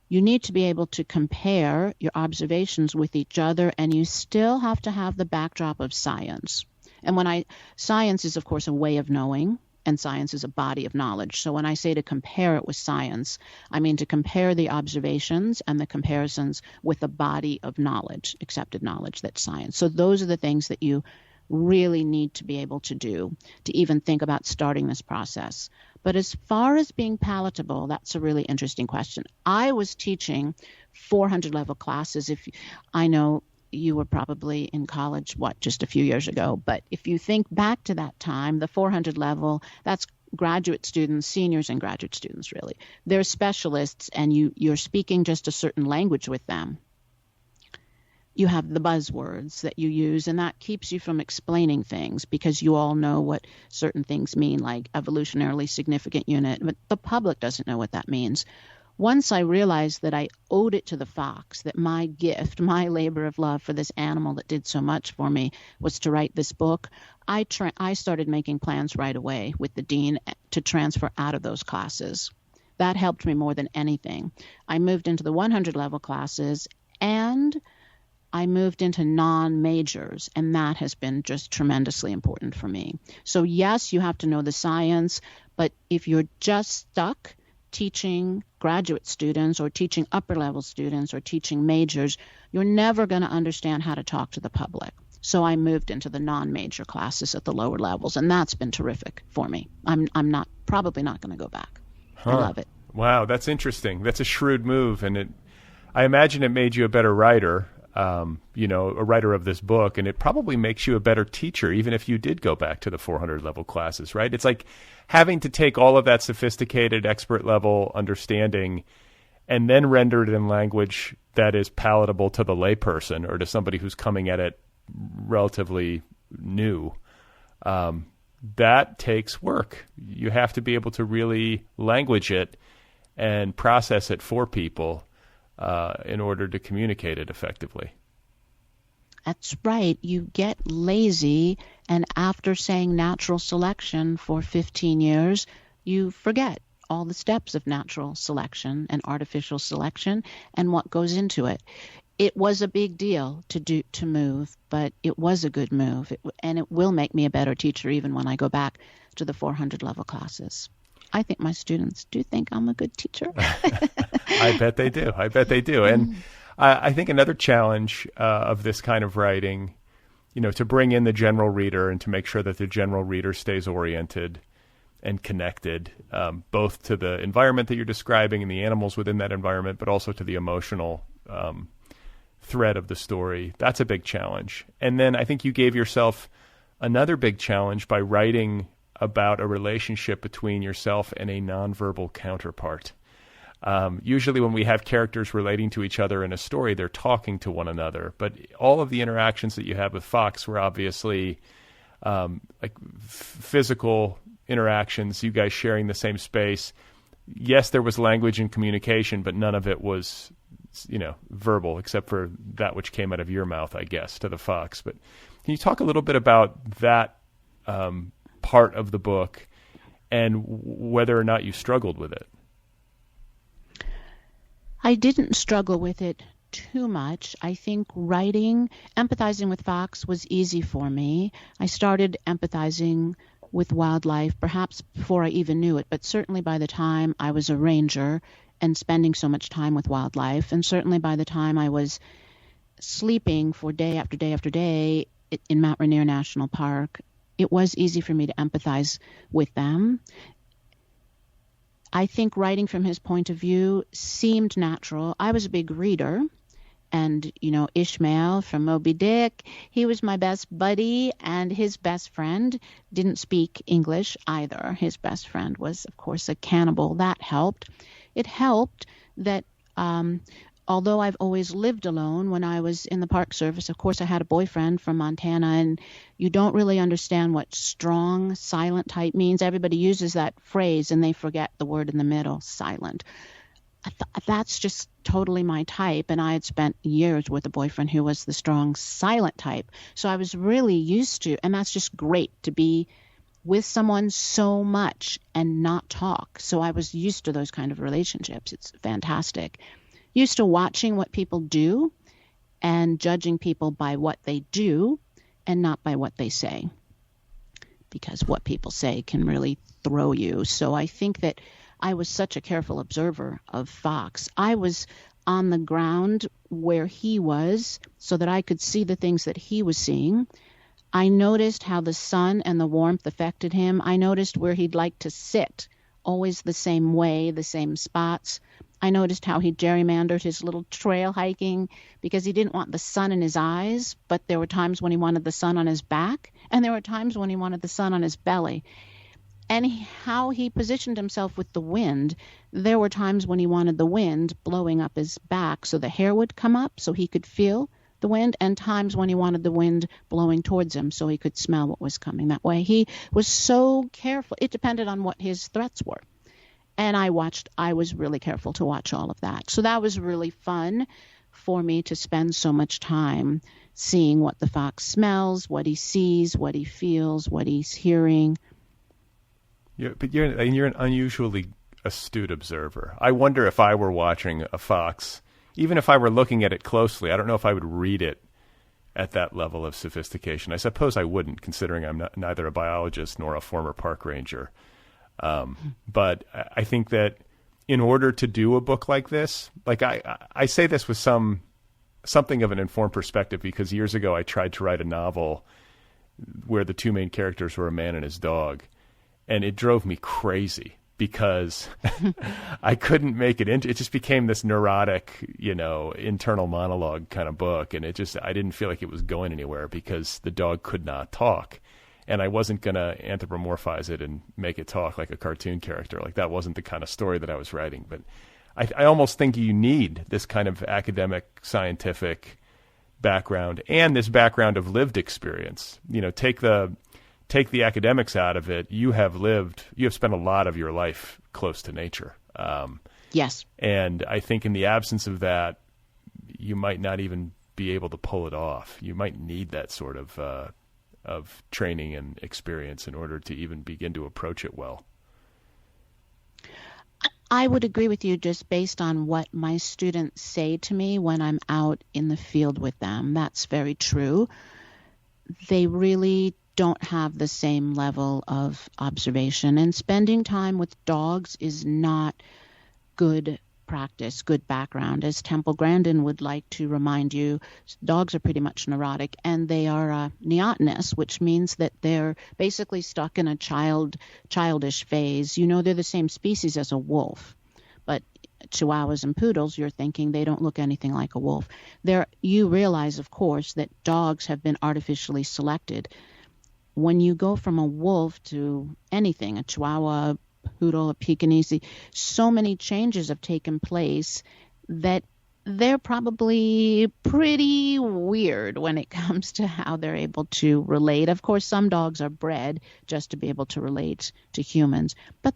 You need to be able to compare your observations with each other, and you still have to have the backdrop of science. And science is, of course, a way of knowing, and science is a body of knowledge. So when I say to compare it with science, I mean to compare the observations and the comparisons with a body of knowledge, accepted knowledge, that's science. So those are the things that you really need to be able to do to even think about starting this process. But as far as being palatable, that's a really interesting question. I was teaching 400 level classes. I know you were probably in college, just a few years ago. But if you think back to that time, the 400 level, that's graduate students, seniors and graduate students, really. They're specialists, and you're speaking just a certain language with them. You have the buzzwords that you use, and that keeps you from explaining things because you all know what certain things mean, like evolutionarily significant unit, but the public doesn't know what that means. Once I realized that I owed it to the fox, that my gift, my labor of love for this animal that did so much for me was to write this book, I started making plans right away with the dean to transfer out of those classes. That helped me more than anything. I moved into the 100 level classes, and I moved into non-majors, and that has been just tremendously important for me. So yes, you have to know the science, but if you're just stuck teaching graduate students or teaching upper level students or teaching majors, you're never going to understand how to talk to the public. So I moved into the non-major classes at the lower levels, and that's been terrific for me. I'm probably not going to go back. I love it. Wow, that's interesting. That's a shrewd move, and I imagine it made you a better writer. A writer of this book, and it probably makes you a better teacher, even if you did go back to the 400 level classes, right? It's like having to take all of that sophisticated expert level understanding and then render it in language that is palatable to the layperson or to somebody who's coming at it relatively new. That takes work. You have to be able to really language it and process it for people in order to communicate it effectively. That's right. You get lazy, and after saying natural selection for 15 years, you forget all the steps of natural selection and artificial selection and what goes into it. It was a big deal to move, but it was a good move, and it will make me a better teacher even when I go back to the 400 level classes. I think my students do think I'm a good teacher. I bet they do. And I think another challenge of this kind of writing, to bring in the general reader and to make sure that the general reader stays oriented and connected, both to the environment that you're describing and the animals within that environment, but also to the emotional thread of the story. That's a big challenge. And then I think you gave yourself another big challenge by writing about a relationship between yourself and a nonverbal counterpart. Usually when we have characters relating to each other in a story, they're talking to one another. But all of the interactions that you had with Fox were obviously physical interactions, you guys sharing the same space. Yes, there was language and communication, but none of it was, verbal, except for that which came out of your mouth, I guess, to the Fox. But can you talk a little bit about that part of the book and whether or not you struggled with it? I didn't struggle with it too much. I think empathizing with Fox was easy for me. I started empathizing with wildlife perhaps before I even knew it, but certainly by the time I was a ranger and spending so much time with wildlife, and certainly by the time I was sleeping for day after day after day in Mount Rainier National Park, it was easy for me to empathize with them. I think writing from his point of view seemed natural. I was a big reader, and, Ishmael from Moby Dick, he was my best buddy, and his best friend didn't speak English either. His best friend was, of course, a cannibal. That helped. It helped that although I've always lived alone, when I was in the Park Service, of course, I had a boyfriend from Montana, and you don't really understand what strong, silent type means. Everybody uses that phrase, and they forget the word in the middle, silent. That's just totally my type, and I had spent years with a boyfriend who was the strong, silent type. So I was really used to, and that's just great, to be with someone so much and not talk. So I was used to those kind of relationships. It's fantastic. Used to watching what people do and judging people by what they do and not by what they say, because what people say can really throw you. So I think that I was such a careful observer of Fox. I was on the ground where he was so that I could see the things that he was seeing. I noticed how the sun and the warmth affected him. I noticed where he'd like to sit, always the same way, the same spots. I noticed how he gerrymandered his little trail hiking because he didn't want the sun in his eyes, but there were times when he wanted the sun on his back, and there were times when he wanted the sun on his belly. And how he positioned himself with the wind, there were times when he wanted the wind blowing up his back so the hair would come up so he could feel the wind, and times when he wanted the wind blowing towards him so he could smell what was coming that way. He was so careful. It depended on what his threats were. And I was really careful to watch all of that. So that was really fun for me to spend so much time seeing what the fox smells, what he sees, what he feels, what he's hearing. Yeah, but you're an unusually astute observer. I wonder if I were watching a fox, even if I were looking at it closely, I don't know if I would read it at that level of sophistication. I suppose I wouldn't, considering I'm neither a biologist nor a former park ranger. But I think that in order to do a book like this, like I say this with something of an informed perspective, because years ago I tried to write a novel where the two main characters were a man and his dog, and it drove me crazy because I couldn't make it into. It just became this neurotic, internal monologue kind of book, and I didn't feel like it was going anywhere because the dog could not talk. And I wasn't going to anthropomorphize it and make it talk like a cartoon character. Like, that wasn't the kind of story that I was writing. But I almost think you need this kind of academic, scientific background and this background of lived experience. Take the academics out of it. You have spent a lot of your life close to nature. Yes. And I think in the absence of that, you might not even be able to pull it off. You might need that sort of training and experience in order to even begin to approach it well. I would agree with you just based on what my students say to me when I'm out in the field with them. That's very true. They really don't have the same level of observation. And spending time with dogs is not good practice, good background. As Temple Grandin would like to remind you, dogs are pretty much neurotic, and they are neotenous, which means that they're basically stuck in a childish phase. You know, they're the same species as a wolf, but Chihuahuas and poodles, you're thinking they don't look anything like a wolf. You realize, of course, that dogs have been artificially selected. When you go from a wolf to anything, a Chihuahua, poodle, a Pekingese, so many changes have taken place that they're probably pretty weird when it comes to how they're able to relate. Of course, some dogs are bred just to be able to relate to humans, but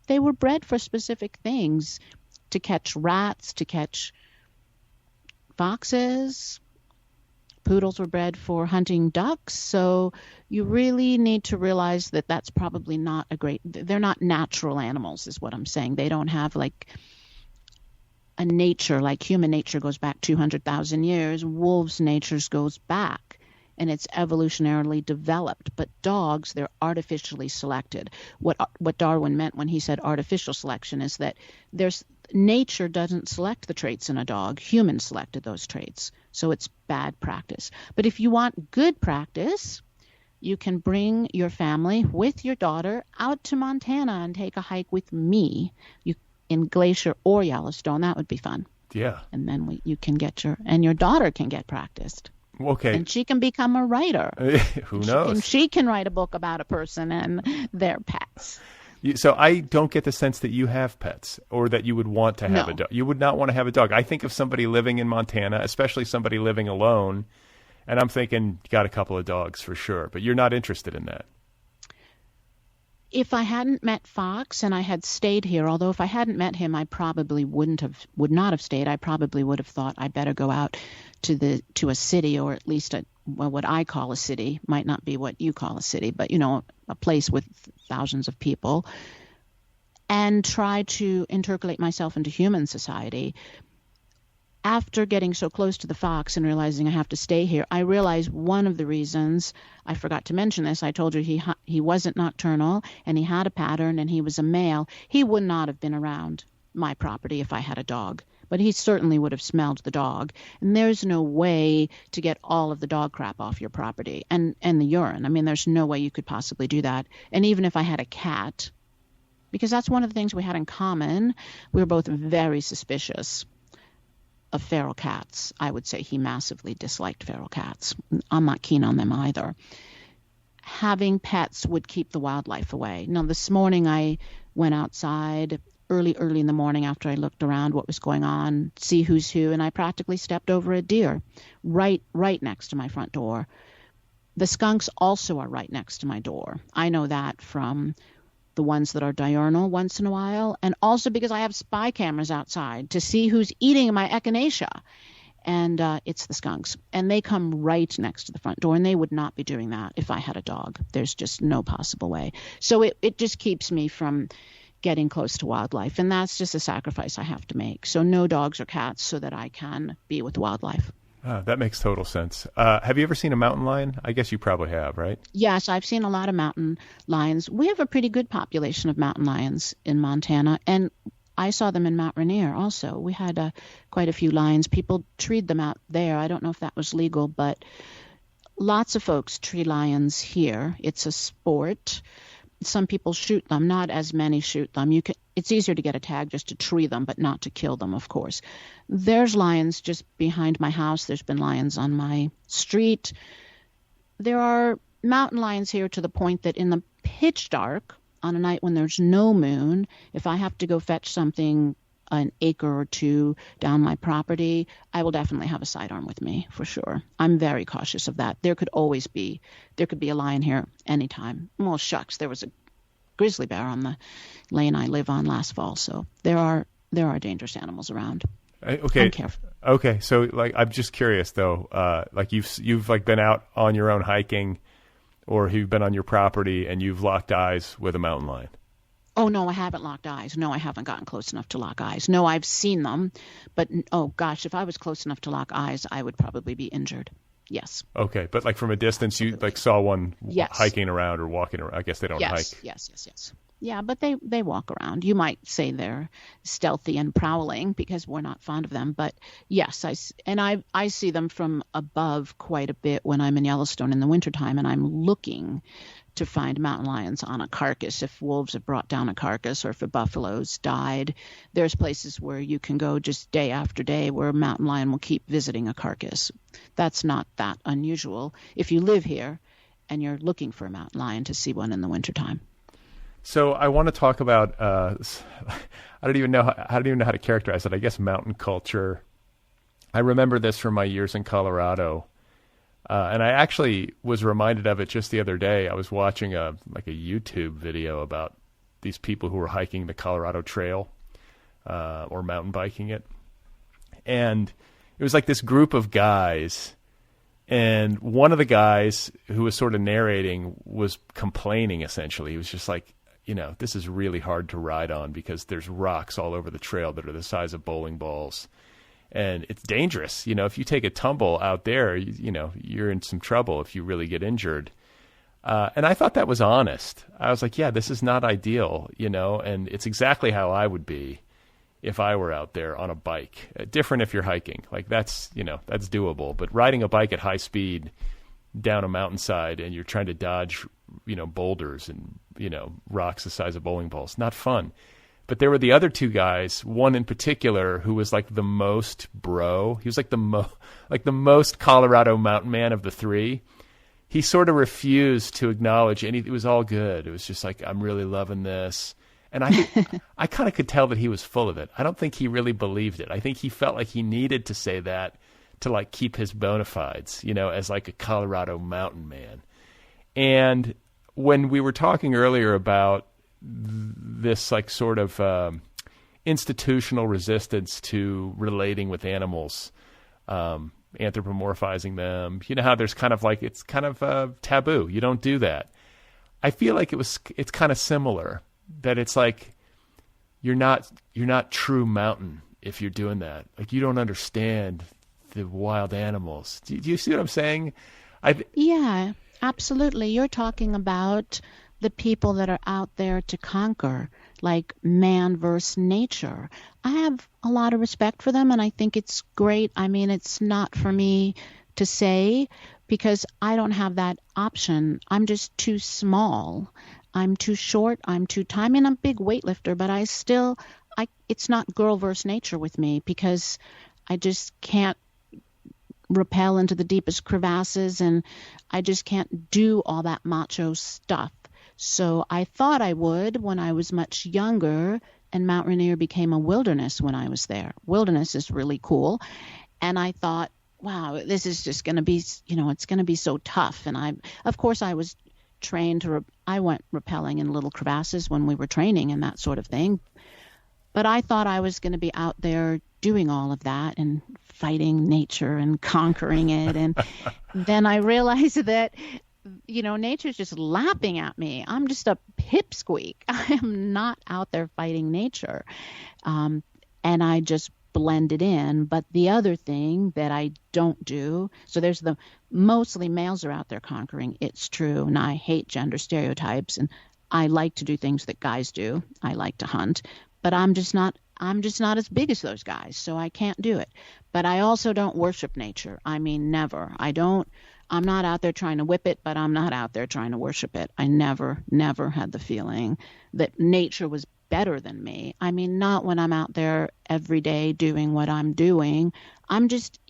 they were bred for specific things, to catch rats, to catch foxes. Poodles were bred for hunting ducks, so you really need to realize that that's probably not they're not natural animals, is what I'm saying. They don't have like a nature, like human nature goes back 200,000 years. Wolves' natures goes back, and it's evolutionarily developed. But dogs, they're artificially selected. What Darwin meant when he said artificial selection is that nature doesn't select the traits in a dog. Humans selected those traits. So it's bad practice. But if you want good practice, you can bring your family with your daughter out to Montana and take a hike with me in Glacier or Yellowstone. That would be fun. Yeah. And then you can your daughter can get practiced. Okay. And she can become a writer. Who knows? She can write a book about a person and their pets. So I don't get the sense that you have pets or that you would want to have a dog. You would not want to have a dog. I think of somebody living in Montana, especially somebody living alone, and I'm thinking, got a couple of dogs for sure. But you're not interested in that. If I hadn't met Fox and I had stayed here, although if I hadn't met him, I probably would not have stayed. I probably would have thought I better go out to a city, or at least what I call a city. Might not be what you call a city, but a place with thousands of people, and try to intercalate myself into human society. After getting so close to the fox and realizing I have to stay here, I realized one of the reasons, I forgot to mention this, I told you he wasn't nocturnal and he had a pattern and he was a male. He would not have been around my property if I had a dog, but he certainly would have smelled the dog. And there's no way to get all of the dog crap off your property and the urine. I mean, there's no way you could possibly do that. And even if I had a cat, because that's one of the things we had in common, we were both very suspicious of feral cats. I would say he massively disliked feral cats. I'm not keen on them either. Having pets would keep the wildlife away. Now, this morning I went outside early in the morning after I looked around what was going on, see who's who, and I practically stepped over a deer right next to my front door. The skunks also are right next to my door. I know that from the ones that are diurnal once in a while, and also because I have spy cameras outside to see who's eating my echinacea. And it's the skunks. And they come right next to the front door, and they would not be doing that if I had a dog. There's just no possible way. So it just keeps me from getting close to wildlife, and that's just a sacrifice I have to make. So no dogs or cats so that I can be with wildlife. That makes total sense. Have you ever seen a mountain lion? I guess you probably have, right? Yes, I've seen a lot of mountain lions. We have a pretty good population of mountain lions in Montana, and I saw them in Mount Rainier also. We had quite a few lions. People treed them out there. I don't know if that was legal, but lots of folks tree lions here. It's a sport. Some people shoot them. Not as many shoot them. It's easier to get a tag just to tree them, but not to kill them, of course. There's lions just behind my house. There's been lions on my street. There are mountain lions here to the point that in the pitch dark, on a night when there's no moon, if I have to go fetch something an acre or two down my property, I will definitely have a sidearm with me for sure. I'm very cautious of that. There could be a lion here anytime. Well, shucks, there was a grizzly bear on the lane I live on last fall, so there are dangerous animals around. Okay. I'm careful. Okay, so I'm just curious though. You've been out on your own hiking, or you've been on your property and you've locked eyes with a mountain lion. Oh, no, I haven't locked eyes. No, I haven't gotten close enough to lock eyes. No, I've seen them. But, oh, gosh, if I was close enough to lock eyes, I would probably be injured. Yes. Okay, but like from a distance, you like saw one Yes. hiking around or walking around. I guess they don't hike. Yes. Yeah, but they walk around. You might say they're stealthy and prowling because we're not fond of them. But yes, I see them from above quite a bit when I'm in Yellowstone in the wintertime, and I'm looking to find mountain lions on a carcass. If wolves have brought down a carcass or if a buffalo's died, there's places where you can go just day after day where a mountain lion will keep visiting a carcass. That's not that unusual if you live here and you're looking for a mountain lion to see one in the wintertime. So I want to talk about, I don't even know how to characterize it. I guess mountain culture. I remember this from my years in Colorado. And I actually was reminded of it just the other day. I was watching a YouTube video about these people who were hiking the Colorado Trail, or mountain biking it. And it was like this group of guys, and one of the guys who was sort of narrating was complaining essentially. He was just like, this is really hard to ride on because there's rocks all over the trail that are the size of bowling balls. And it's dangerous. If you take a tumble out there, you're in some trouble if you really get injured. And I thought that was honest. I was like, yeah, this is not ideal, and it's exactly how I would be if I were out there on a bike. Different if you're hiking. Like that's doable. But riding a bike at high speed down a mountainside and you're trying to dodge, boulders and, rocks the size of bowling balls, not fun. But there were the other two guys, one in particular who was like the most bro. He was like the most Colorado mountain man of the three. He sort of refused to acknowledge it was all good. It was just like, I'm really loving this. And I kind of could tell that he was full of it. I don't think he really believed it. I think he felt like he needed to say that to like keep his bona fides, as like a Colorado mountain man. And when we were talking earlier about this like sort of institutional resistance to relating with animals, anthropomorphizing them. How there's kind of like, it's kind of taboo. You don't do that. I feel like it's kind of similar, that it's like you're not true mountain if you're doing that. Like you don't understand the wild animals. Do you see what I'm saying? Yeah, absolutely. You're talking about the people that are out there to conquer, like man versus nature. I have a lot of respect for them, and I think it's great. I mean, it's not for me to say because I don't have that option. I'm just too small. I'm too short. I'm too tiny. I mean, I'm a big weightlifter, but it's not girl versus nature with me because I just can't rappel into the deepest crevasses, and I just can't do all that macho stuff. So I thought I would when I was much younger, and Mount Rainier became a wilderness when I was there. Wilderness is really cool. And I thought, wow, this is just going to be, it's going to be so tough. And of course, I was trained I went rappelling in little crevasses when we were training and that sort of thing. But I thought I was going to be out there doing all of that and fighting nature and conquering it. And then I realized that nature's just lapping at me. I'm just a pipsqueak. I am not out there fighting nature. And I just blended in. But the other thing that I don't do, so there's mostly males are out there conquering. It's true. And I hate gender stereotypes. And I like to do things that guys do. I like to hunt. But I'm just not as big as those guys. So I can't do it. But I also don't worship nature. I mean, never. I'm not out there trying to whip it, but I'm not out there trying to worship it. I never had the feeling that nature was better than me. I mean, not when I'm out there every day doing what I'm doing.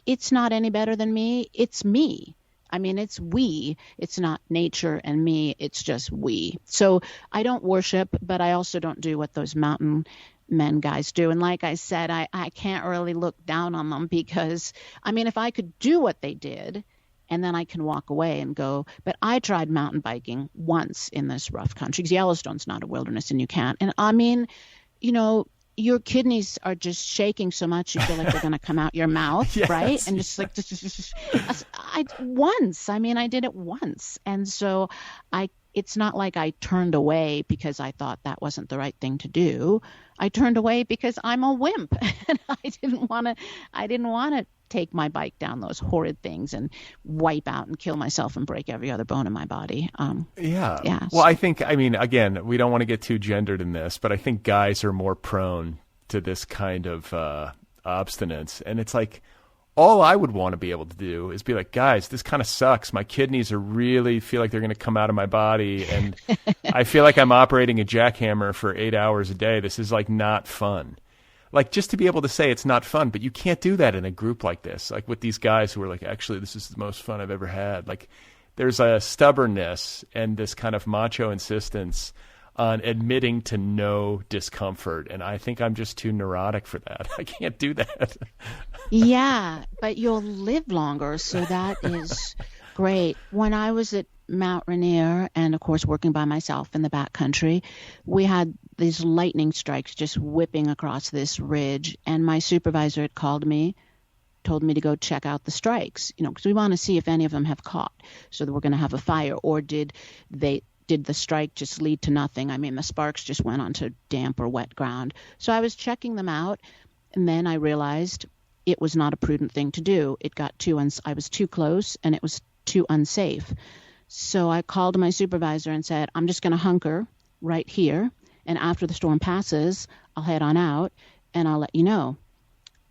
It's not any better than me. It's me. I mean, it's we. It's not nature and me. It's just we. So I don't worship, but I also don't do what those mountain men guys do. And like I said, I can't really look down on them because, I mean, if I could do what they did, and then I can walk away and go. But I tried mountain biking once in this rough country because Yellowstone's not a wilderness and you can't. And I mean, your kidneys are just shaking so much you feel like they're going to come out your mouth, yes. Right? And just like, I did it once. And so it's not like I turned away because I thought that wasn't the right thing to do. I turned away because I'm a wimp and I didn't want to take my bike down those horrid things and wipe out and kill myself and break every other bone in my body. Yeah. Well, I mean, again, we don't want to get too gendered in this, but I think guys are more prone to this kind of obstinance. And it's like, all I would want to be able to do is be like, guys, this kind of sucks. My kidneys are really feel like they're going to come out of my body. And I feel like I'm operating a jackhammer for 8 hours a day. This is like not fun. Like just to be able to say it's not fun, but you can't do that in a group like this. Like with these guys who are like, actually, this is the most fun I've ever had. Like there's a stubbornness and this kind of macho insistence on admitting to no discomfort. And I think I'm just too neurotic for that. I can't do that. Yeah, but you'll live longer, so that is great. When I was at Mount Rainier and, of course, working by myself in the backcountry, we had these lightning strikes just whipping across this ridge, and my supervisor had called me, told me to go check out the strikes, because we want to see if any of them have caught, so that we're going to have a fire, or did the strike just lead to nothing? I mean, the sparks just went onto damp or wet ground. So I was checking them out, and then I realized it was not a prudent thing to do. It got I was too close, and it was too unsafe. So I called my supervisor and said, I'm just going to hunker right here, and after the storm passes, I'll head on out, and I'll let you know.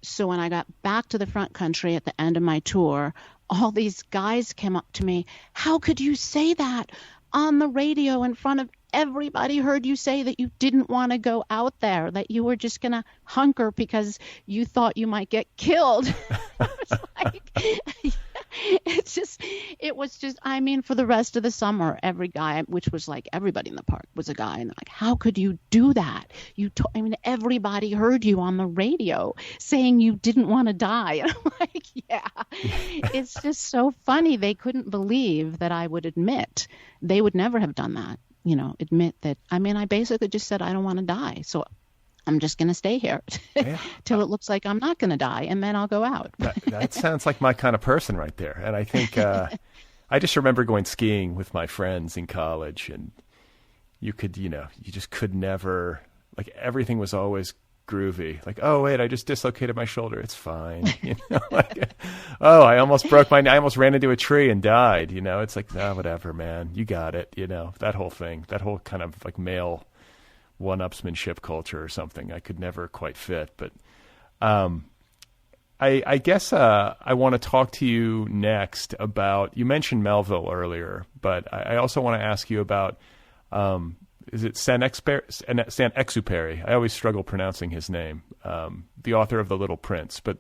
So when I got back to the front country at the end of my tour, all these guys came up to me. How could you say that? On the radio in front of everybody heard you say that you didn't want to go out there, that you were just going to hunker because you thought you might get killed. It was just, I mean, for the rest of the summer, every guy, which was like everybody in the park was a guy. And like, how could you do that? Everybody heard you on the radio saying you didn't want to die. And I'm like, yeah, it's just so funny. They couldn't believe that I would admit. They would never have done that, admit that. I mean, I basically just said, I don't want to die. So I'm just going to stay here till it looks like I'm not going to die, and then I'll go out. That sounds like my kind of person right there. And I think I just remember going skiing with my friends in college, and you could, you just could never, like everything was always groovy. Like, oh, wait, I just dislocated my shoulder. It's fine. Oh, I almost I almost ran into a tree and died. It's like, no, whatever, man. You got it. That whole thing, that whole kind of like male one-upsmanship culture or something I could never quite fit. But I guess I want to talk to you next about, you mentioned Melville earlier, but I also want to ask you about, is it Saint-Exupéry? I always struggle pronouncing his name, the author of The Little Prince. But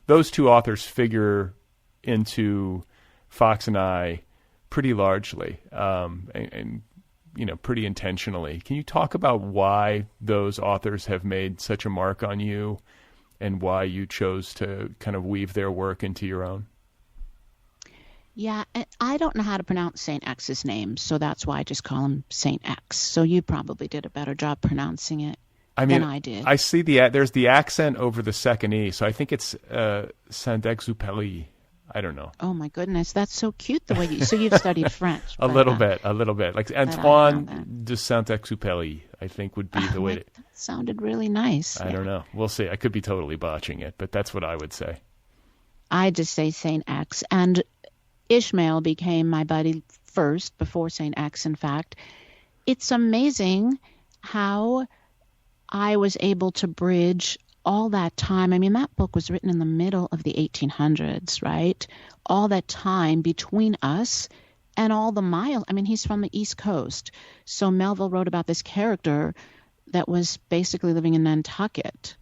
those two authors figure into Fox and I pretty largely, and pretty intentionally. Can you talk about why those authors have made such a mark on you and why you chose to kind of weave their work into your own? Yeah, I don't know how to pronounce Saint X's name, so that's why I just call him Saint X. So you probably did a better job pronouncing it than I did. I see there's the accent over the second E, so I think it's Saint-Exupéry. I don't know. Oh my goodness, that's so cute the way so you've studied French. a little bit. Like Antoine de Saint-Exupéry, I think would be the way to. That sounded really nice. I don't know. We'll see. I could be totally botching it, but that's what I would say. I just say Saint X, and Ishmael became my buddy first, before Saint X, in fact. It's amazing how I was able to bridge all that time. I mean, that book was written in the middle of the 1800s, right? All that time between us and all the miles. I mean, he's from the East Coast. So Melville wrote about this character that was basically living in Nantucket.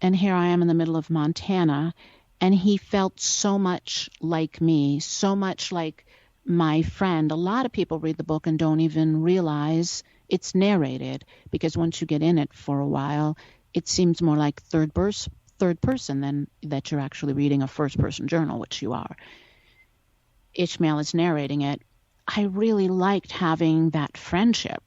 And here I am in the middle of Montana, and he felt so much like me, so much like my friend. A lot of people read the book and don't even realize it's narrated, because once you get in it for a while, it seems more like third person than that you're actually reading a first-person journal, which you are. Ishmael is narrating it. I really liked having that friendship.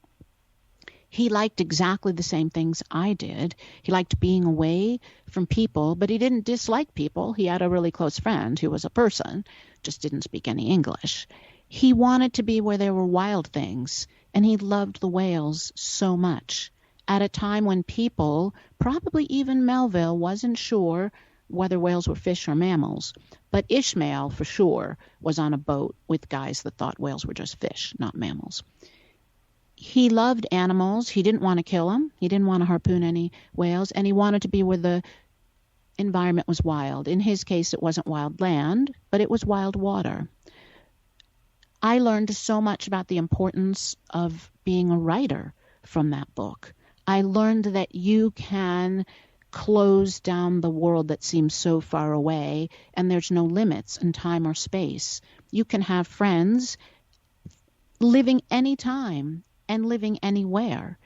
He liked exactly the same things I did. He liked being away from people, but he didn't dislike people. He had a really close friend who was a person, just didn't speak any English. He wanted to be where there were wild things, and he loved the whales so much. At a time when people, probably even Melville, wasn't sure whether whales were fish or mammals. But Ishmael, for sure, was on a boat with guys that thought whales were just fish, not mammals. He loved animals. He didn't want to kill them. He didn't want to harpoon any whales, and he wanted to be where the environment was wild. In his case, it wasn't wild land, but it was wild water. I learned so much about the importance of being a writer from that book. I learned that you can close down the world that seems so far away, and there's no limits in time or space. You can have friends living anytime and living anywhere,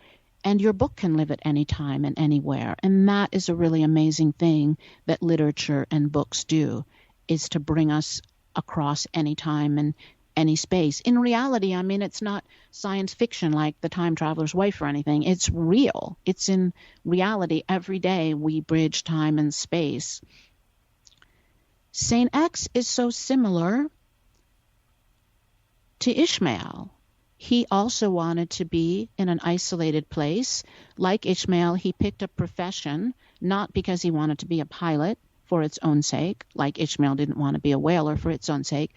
and your book can live at any time and anywhere. And that is a really amazing thing that literature and books do, is to bring us across any time and any space. In reality, I mean, it's not science fiction like The Time Traveler's Wife or anything. It's real. It's in reality. Every day we bridge time and space. St. X is so similar to Ishmael. He also wanted to be in an isolated place. Like Ishmael, he picked a profession, not because he wanted to be a pilot for its own sake, like Ishmael didn't want to be a whaler for its own sake.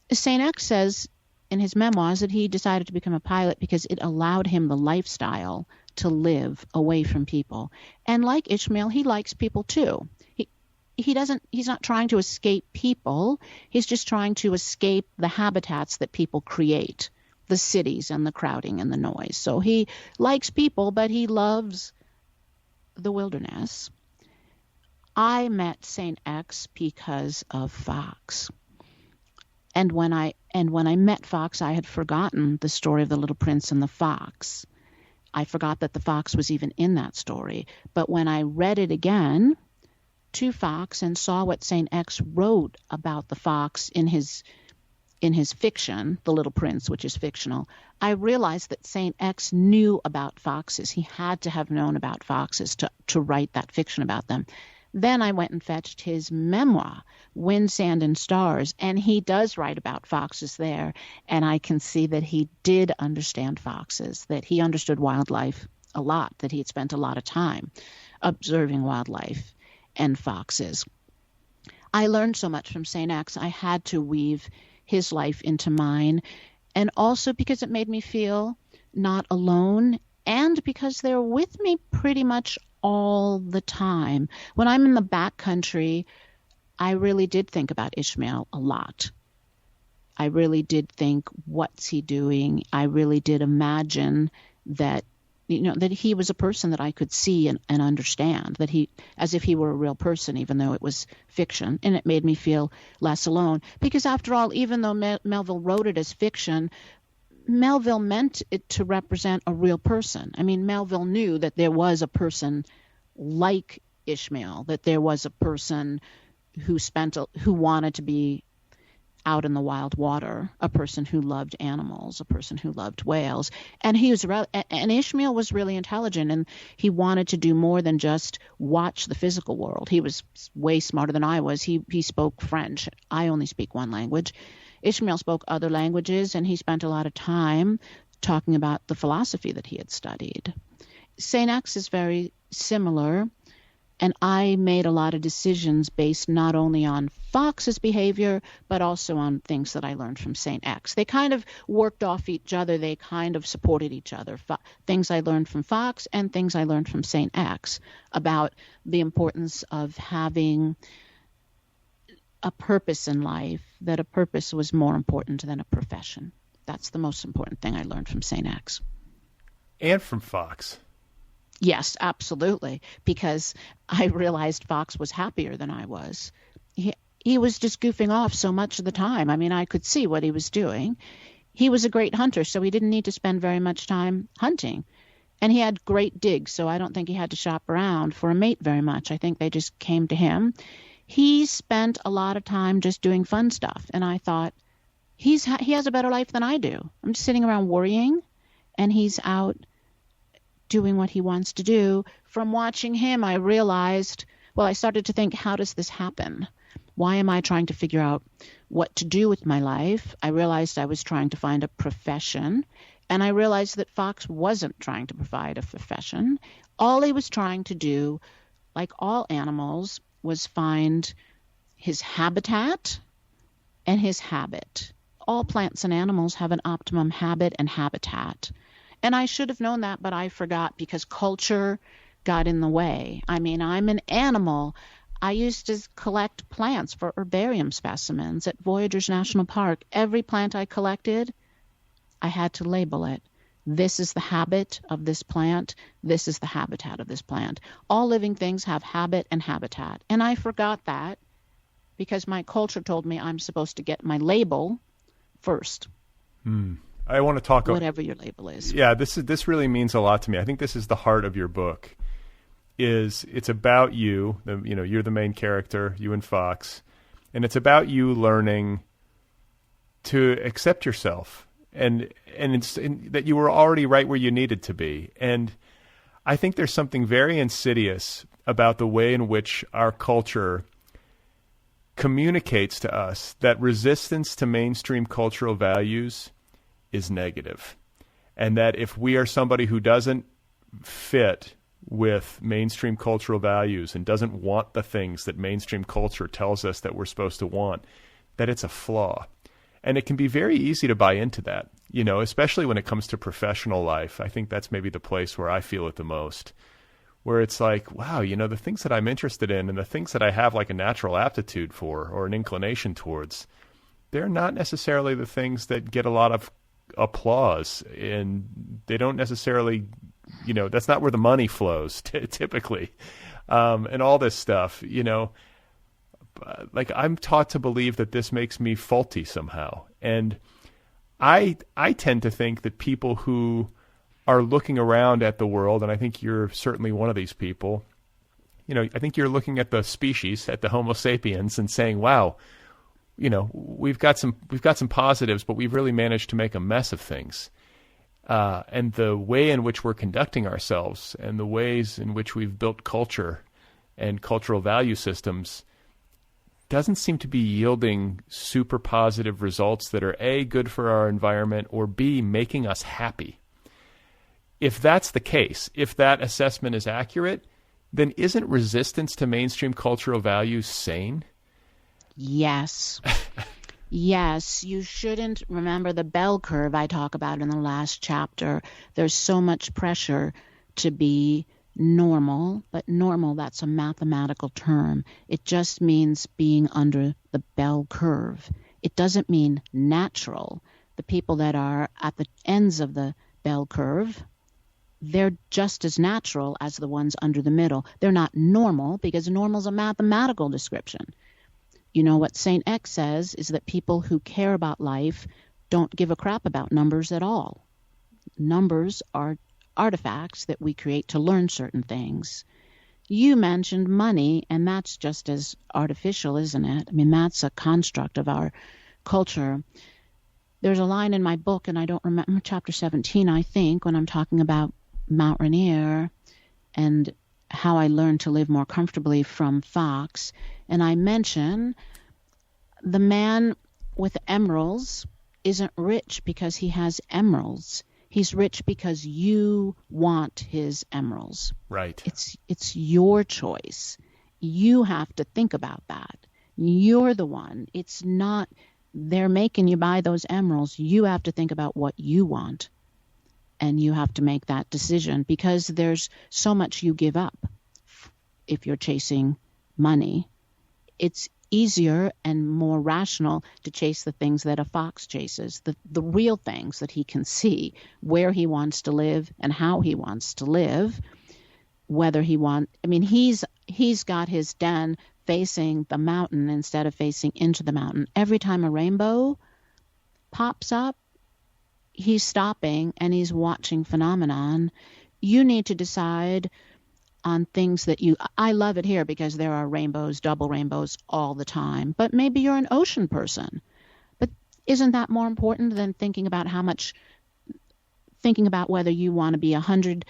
St. X says in his memoirs that he decided to become a pilot because it allowed him the lifestyle to live away from people. And like Ishmael, he likes people too. He's not trying to escape people. He's just trying to escape the habitats that people create, the cities and the crowding and the noise. So he likes people, but he loves the wilderness. I met St. X because of Fox. And when I met Fox, I had forgotten the story of the Little Prince and the Fox. I forgot that the fox was even in that story. But when I read it again to Fox and saw what St. X wrote about the fox in his fiction, The Little Prince, which is fictional, I realized that St. X knew about foxes. He had to have known about foxes to write that fiction about them. Then I went and fetched his memoir, Wind, Sand, and Stars, and he does write about foxes there, and I can see that he did understand foxes, that he understood wildlife a lot, that he had spent a lot of time observing wildlife and foxes. I learned so much from St. X, I had to weave his life into mine, and also because it made me feel not alone, and because they're with me pretty much all the time. When I'm in the backcountry, I really did think about Ishmael a lot. I really did think, what's he doing? I really did imagine that, that he was a person that I could see and understand, that he, as if he were a real person, even though it was fiction. And it made me feel less alone. Because after all, even though Melville wrote it as fiction, Melville meant it to represent a real person. I mean, Melville knew that there was a person like Ishmael, that there was a person who wanted to be out in the wild water, a person who loved animals, a person who loved whales. And Ishmael was really intelligent, and he wanted to do more than just watch the physical world. He was way smarter than I was. He spoke French. I only speak one language. Ishmael spoke other languages, and he spent a lot of time talking about the philosophy that he had studied. St. X is very similar, and I made a lot of decisions based not only on Fox's behavior, but also on things that I learned from St. X. They kind of worked off each other. They kind of supported each other. Things I learned from Fox and things I learned from St. X about the importance of having a purpose in life, that a purpose was more important than a profession. That's the most important thing I learned from St. X. And from Fox. Yes, absolutely, because I realized Fox was happier than I was. He was just goofing off so much of the time. I mean, I could see what he was doing. He was a great hunter, so he didn't need to spend very much time hunting. And he had great digs, so I don't think he had to shop around for a mate very much. I think they just came to him. He spent a lot of time just doing fun stuff, and I thought, he has a better life than I do. I'm just sitting around worrying, and he's out doing what he wants to do. From watching him, I realized, I started to think, how does this happen? Why am I trying to figure out what to do with my life? I realized I was trying to find a profession, and I realized that Fox wasn't trying to provide a profession. All he was trying to do, like all animals, was find his habitat and his habit. All plants and animals have an optimum habit and habitat. And I should have known that, but I forgot because culture got in the way. I mean, I'm an animal. I used to collect plants for herbarium specimens at Voyageurs National Park. Every plant I collected, I had to label it. This is the habit of this plant. This is the habitat of this plant. All living things have habit and habitat. And I forgot that because my culture told me I'm supposed to get my label first. I want to talk whatever your label is. Yeah, this really means a lot to me. I think this is the heart of your book. It's about you. You're the main character, you and Fox, and it's about you learning to accept yourself and that you were already right where you needed to be. And I think there's something very insidious about the way in which our culture communicates to us that resistance to mainstream cultural values is negative, and that if we are somebody who doesn't fit with mainstream cultural values and doesn't want the things that mainstream culture tells us that we're supposed to want, that it's a flaw. And it can be very easy to buy into that, especially when it comes to professional life. I think that's maybe the place where I feel it the most, where it's like, wow, the things that I'm interested in and the things that I have like a natural aptitude for or an inclination towards, they're not necessarily the things that get a lot of applause, and they don't necessarily, that's not where the money flows typically, and all this stuff, like I'm taught to believe that this makes me faulty somehow. And I tend to think that people who are looking around at the world, and I think you're certainly one of these people, I think you're looking at the species, at the Homo sapiens, and saying, wow, we've got some positives, but we've really managed to make a mess of things. And the way in which we're conducting ourselves and the ways in which we've built culture and cultural value systems doesn't seem to be yielding super positive results that are A, good for our environment, or B, making us happy. If that's the case, if that assessment is accurate, then isn't resistance to mainstream cultural values sane? Yes. Yes, you shouldn't remember the bell curve I talk about in the last chapter. There's so much pressure to be normal, but normal, that's a mathematical term. It just means being under the bell curve. It doesn't mean natural. The people that are at the ends of the bell curve, they're just as natural as the ones under the middle. They're not normal because normal is a mathematical description. What St. X says is that people who care about life don't give a crap about numbers at all. Numbers are artifacts that we create to learn certain things. You mentioned money, and that's just as artificial, isn't it? I mean, that's a construct of our culture. There's a line in my book, and I don't remember, chapter 17, I think, when I'm talking about Mount Rainier and how I learned to live more comfortably from Fox. And I mention the man with emeralds isn't rich because he has emeralds. He's rich because you want his emeralds. Right. It's your choice. You have to think about that. You're the one. It's not they're making you buy those emeralds. You have to think about what you want. And you have to make that decision because there's so much you give up if you're chasing money. It's easier and more rational to chase the things that a fox chases, the real things that he can see, where he wants to live and how he wants to live, he's got his den facing the mountain instead of facing into the mountain. Every time a rainbow pops up, he's stopping and he's watching phenomenon. You need to decide on things that I love it here because there are rainbows, double rainbows all the time. But maybe you're an ocean person. But isn't that more important than thinking about whether you want to be 100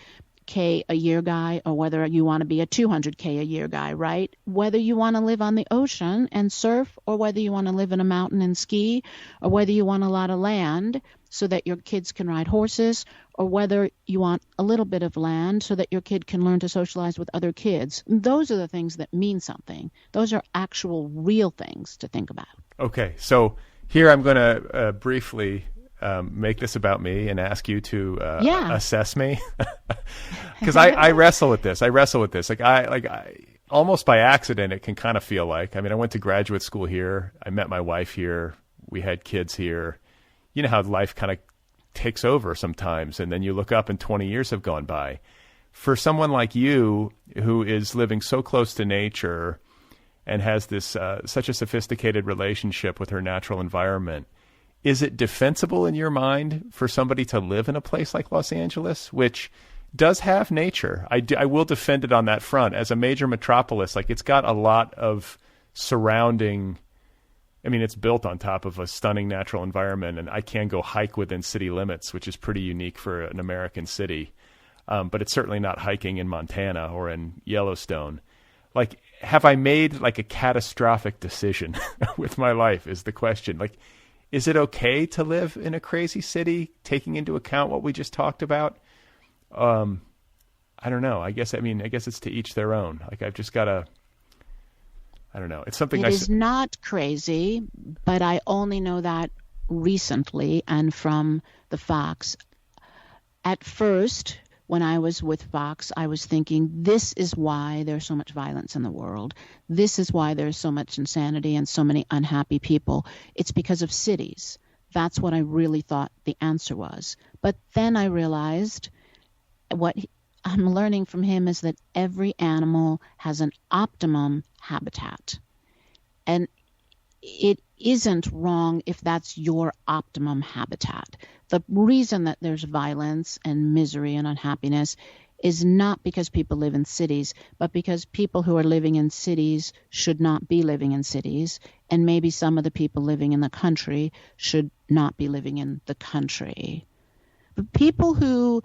100K a year guy or whether you want to be a 200K a year guy, right? Whether you want to live on the ocean and surf or whether you want to live in a mountain and ski or whether you want a lot of land so that your kids can ride horses or whether you want a little bit of land so that your kid can learn to socialize with other kids. Those are the things that mean something. Those are actual real things to think about. Okay, so here I'm going to briefly make this about me and ask you to assess me, because I wrestle with this. Like I almost by accident, it can kind of feel like. I mean, I went to graduate school here. I met my wife here. We had kids here. You know how life kind of takes over sometimes, and then you look up and 20 years have gone by. For someone like you who is living so close to nature and has this such a sophisticated relationship with her natural environment, is it defensible in your mind for somebody to live in a place like Los Angeles, which does have nature? I will defend it on that front. As a major metropolis, like it's got a lot of surrounding, I mean, it's built on top of a stunning natural environment, and I can go hike within city limits, which is pretty unique for an American city. But it's certainly not hiking in Montana or in Yellowstone. Like, have I made like a catastrophic decision with my life is the question. Like, is it okay to live in a crazy city, taking into account what we just talked about? I don't know. I guess it's to each their own. Like, I've just got to, I don't know. It's something It is not crazy, but I only know that recently and from the Fox. At first, when I was with Fox, I was thinking, this is why there's so much violence in the world. This is why there's so much insanity and so many unhappy people. It's because of cities. That's what I really thought the answer was. But then I realized what I'm learning from him is that every animal has an optimum habitat. And it isn't wrong if that's your optimum habitat. The reason that there's violence and misery and unhappiness is not because people live in cities, but because people who are living in cities should not be living in cities, and maybe some of the people living in the country should not be living in the country. But people who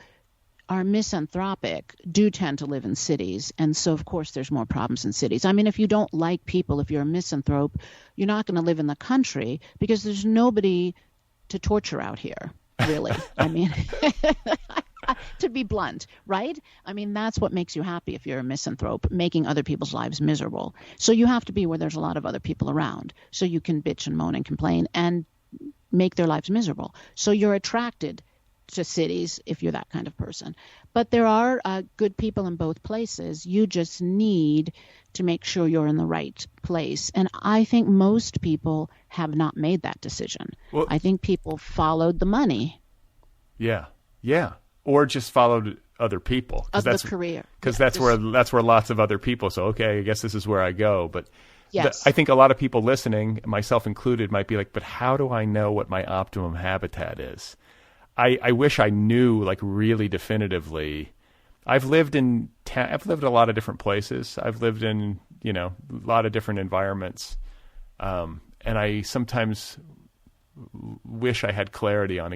are misanthropic do tend to live in cities, and so of course there's more problems in cities. I mean, if you don't like people, if you're a misanthrope, you're not going to live in the country because there's nobody to torture out here, really. I mean, to be blunt, right? I mean, that's what makes you happy if you're a misanthrope, making other people's lives miserable. So you have to be where there's a lot of other people around so you can bitch and moan and complain and make their lives miserable. So you're attracted to cities if you're that kind of person. But there are good people in both places. You just need to make sure you're in the right place. And I think most people have not made that decision. Well, I think people followed the money. Yeah. Or just followed other people. Of the career. Because that's where lots of other people. So, okay, I guess this is where I go. But yes. I think a lot of people listening, myself included, might be like, but how do I know what my optimum habitat is? I wish I knew, like, really definitively. I've lived in a lot of different places. I've lived in, a lot of different environments. And I sometimes wish I had clarity on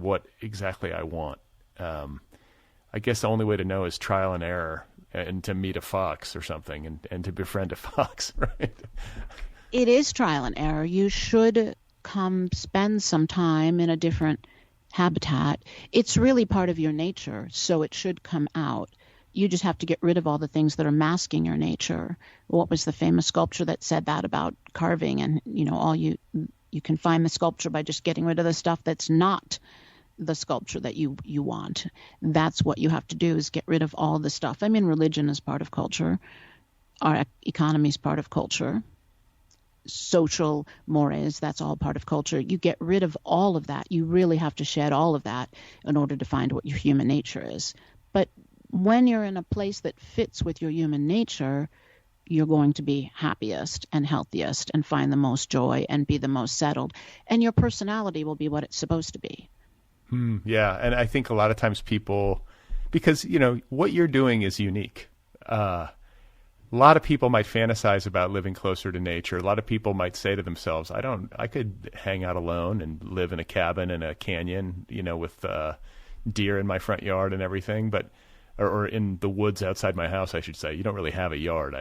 what exactly I want. I guess the only way to know is trial and error and to meet a fox or something and to befriend a fox, right? It is trial and error. You should come spend some time in a different habitat. It's really part of your nature, so it should come out. You just have to get rid of all the things that are masking your nature. What was the famous sculpture that said that about carving? And you can find the sculpture by just getting rid of the stuff that's not the sculpture that you want. That's what you have to do, is get rid of all the stuff. I mean, religion is part of culture. Our economy is part of culture. Social mores, that's all part of culture. You get rid of all of that. You really have to shed all of that in order to find what your human nature is. But when you're in a place that fits with your human nature, you're going to be happiest and healthiest and find the most joy and be the most settled. And your personality will be what it's supposed to be. Yeah, and I think a lot of times people, because, what you're doing is unique. A lot of people might fantasize about living closer to nature. A lot of people might say to themselves, I could hang out alone and live in a cabin in a canyon, with deer in my front yard and everything. But or in the woods outside my house, I should say. You don't really have a yard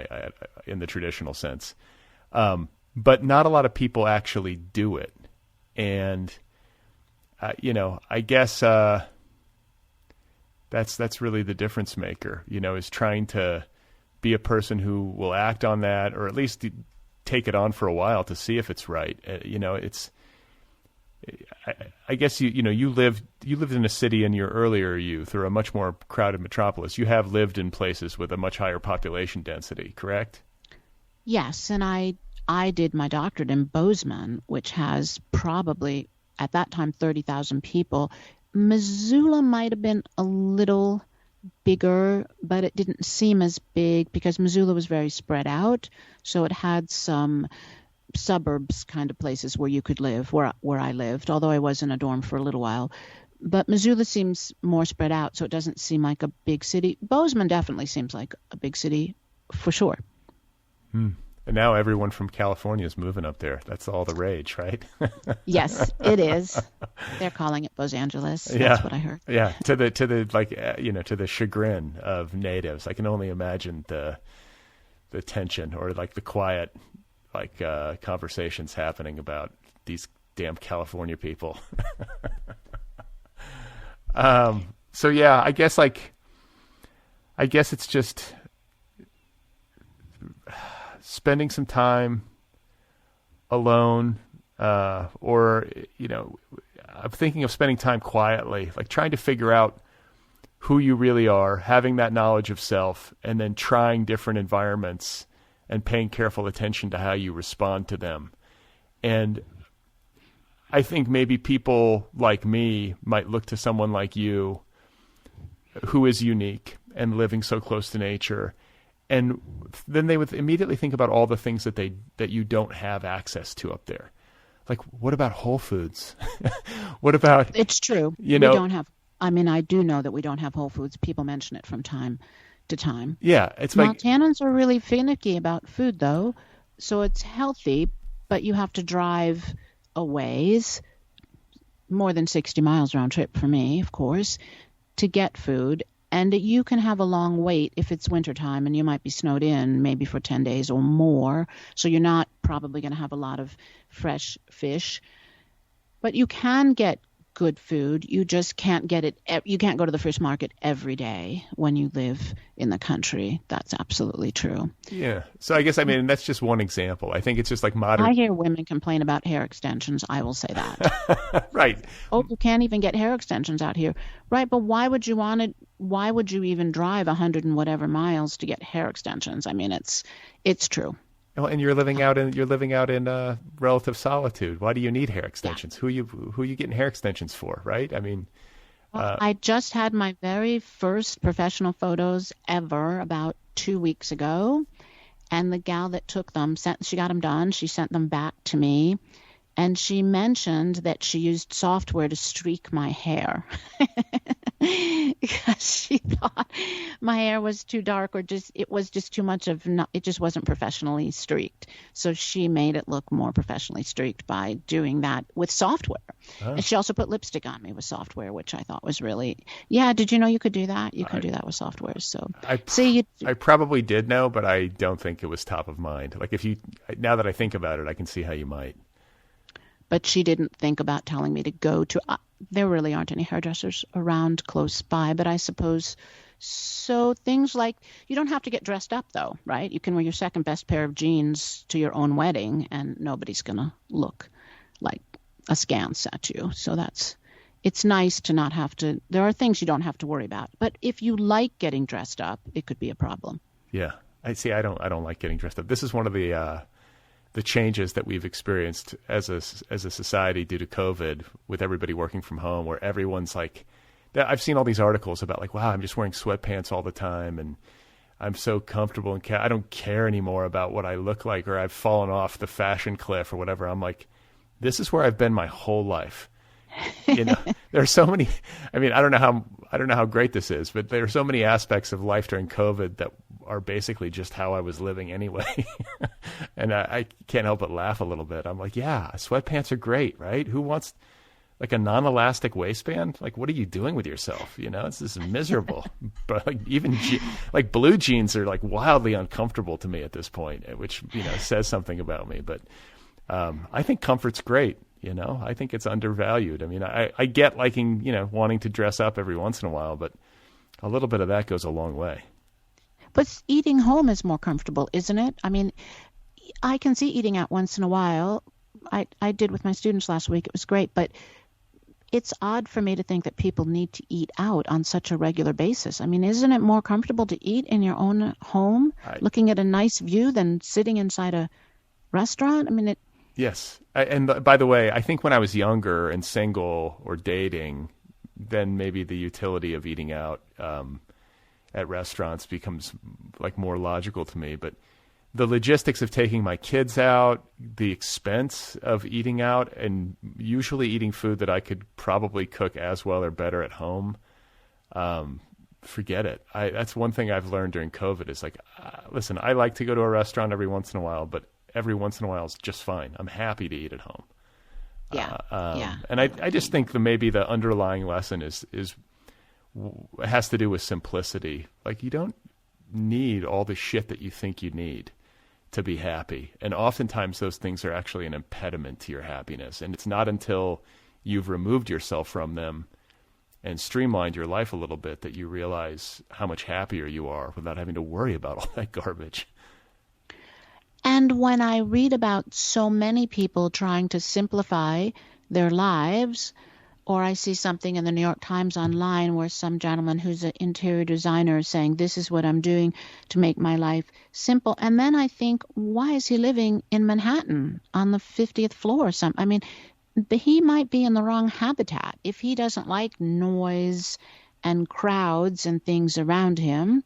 in the traditional sense. But not a lot of people actually do it. And, I guess that's really the difference maker, is trying to be a person who will act on that, or at least take it on for a while to see if it's right. I guess you lived in a city in your earlier youth, or a much more crowded metropolis. You have lived in places with a much higher population density, correct? Yes, and I did my doctorate in Bozeman, which has probably at that time 30,000 people. Missoula might have been a little bigger, but it didn't seem as big because Missoula was very spread out, so it had some suburbs kind of places where you could live, where I lived, although I was in a dorm for a little while. But Missoula seems more spread out, so it doesn't seem like a big city. Bozeman definitely seems like a big city for sure. And now everyone from California is moving up there. That's all the rage, right? Yes, it is. They're calling it Los Angeles. That's what I heard. Yeah, to the chagrin of natives. I can only imagine the tension, or like the quiet conversations happening about these damn California people. So yeah, I guess it's just spending some time alone, or I'm thinking of spending time quietly, like trying to figure out who you really are, having that knowledge of self, and then trying different environments and paying careful attention to how you respond to them. And I think maybe people like me might look to someone like you who is unique and living so close to nature, and then they would immediately think about all the things that you don't have access to up there. Like, what about Whole Foods? What about... It's true. We don't have... I do know that we don't have Whole Foods. People mention it from time to time. Yeah, it's like Montanans are really finicky about food, though, so it's healthy, but you have to drive a ways, more than 60 miles round trip for me, of course, to get food. And you can have a long wait if it's wintertime, and you might be snowed in maybe for 10 days or more, so you're not probably going to have a lot of fresh fish. But you can get good food. You just can't get it. You can't go to the fish market every day when you live in the country. That's absolutely true. Yeah. So I guess, that's just one example. I think it's just like modern. I hear women complain about hair extensions. I will say that. Right. Oh, you can't even get hair extensions out here. Right. But why would you want it? Why would you even drive 100 and whatever miles to get hair extensions? It's true. Well, and you're living out in relative solitude. Why do you need hair extensions? Yeah. Who are you getting hair extensions for, right? I just had my very first professional photos ever about 2 weeks ago, and the gal that took them she got them done. She sent them back to me, and she mentioned that she used software to streak my hair because she thought my hair was too dark, or it was just too much it just wasn't professionally streaked. So she made it look more professionally streaked by doing that with software. Oh. And she also put lipstick on me with software, which I thought was really, did you know you could do that? You can do that with software. So I probably did know, but I don't think it was top of mind. Like now that I think about it, I can see how you might. But she didn't think about telling me to go to, there really aren't any hairdressers around close by, but I suppose, so things like, you don't have to get dressed up though, right? You can wear your second best pair of jeans to your own wedding and nobody's going to look like askance at you. So it's nice to not have to, there are things you don't have to worry about. But if you like getting dressed up, it could be a problem. Yeah. I don't like getting dressed up. This is one of the changes that we've experienced as a society due to COVID, with everybody working from home, where everyone's like, I've seen all these articles about like, wow, I'm just wearing sweatpants all the time and I'm so comfortable and I don't care anymore about what I look like, or I've fallen off the fashion cliff or whatever. I'm like, this is where I've been my whole life. There are so many, I don't know how great this is, but there are so many aspects of life during COVID that are basically just how I was living anyway. And I can't help but laugh a little bit. I'm like, yeah, sweatpants are great, right? Who wants like a non-elastic waistband. Like, what are you doing with yourself? It's just miserable. But like even like blue jeans are like wildly uncomfortable to me at this point, which says something about me. But I think comfort's great. I think it's undervalued. I mean, I get liking wanting to dress up every once in a while, but a little bit of that goes a long way. But eating home is more comfortable, isn't it? I mean, I can see eating out once in a while. I did with my students last week. It was great, but it's odd for me to think that people need to eat out on such a regular basis. I mean, isn't it more comfortable to eat in your own home, looking at a nice view, than sitting inside a restaurant? I mean, Yes. And by the way, I think when I was younger and single or dating, then maybe the utility of eating out at restaurants becomes like more logical to me. But the logistics of taking my kids out, the expense of eating out, and usually eating food that I could probably cook as well or better at home, forget it. That's one thing I've learned during COVID is like, listen, I like to go to a restaurant every once in a while, but every once in a while is just fine. I'm happy to eat at home. Yeah. And I just think that maybe the underlying lesson has to do with simplicity. Like, you don't need all the shit that you think you need to be happy. And oftentimes those things are actually an impediment to your happiness. And it's not until you've removed yourself from them and streamlined your life a little bit that you realize how much happier you are without having to worry about all that garbage. And when I read about so many people trying to simplify their lives, or I see something in the New York Times online where some gentleman who's an interior designer is saying, this is what I'm doing to make my life simple. And then I think, why is he living in Manhattan on the 50th floor or something? I mean, he might be in the wrong habitat. If he doesn't like noise and crowds and things around him,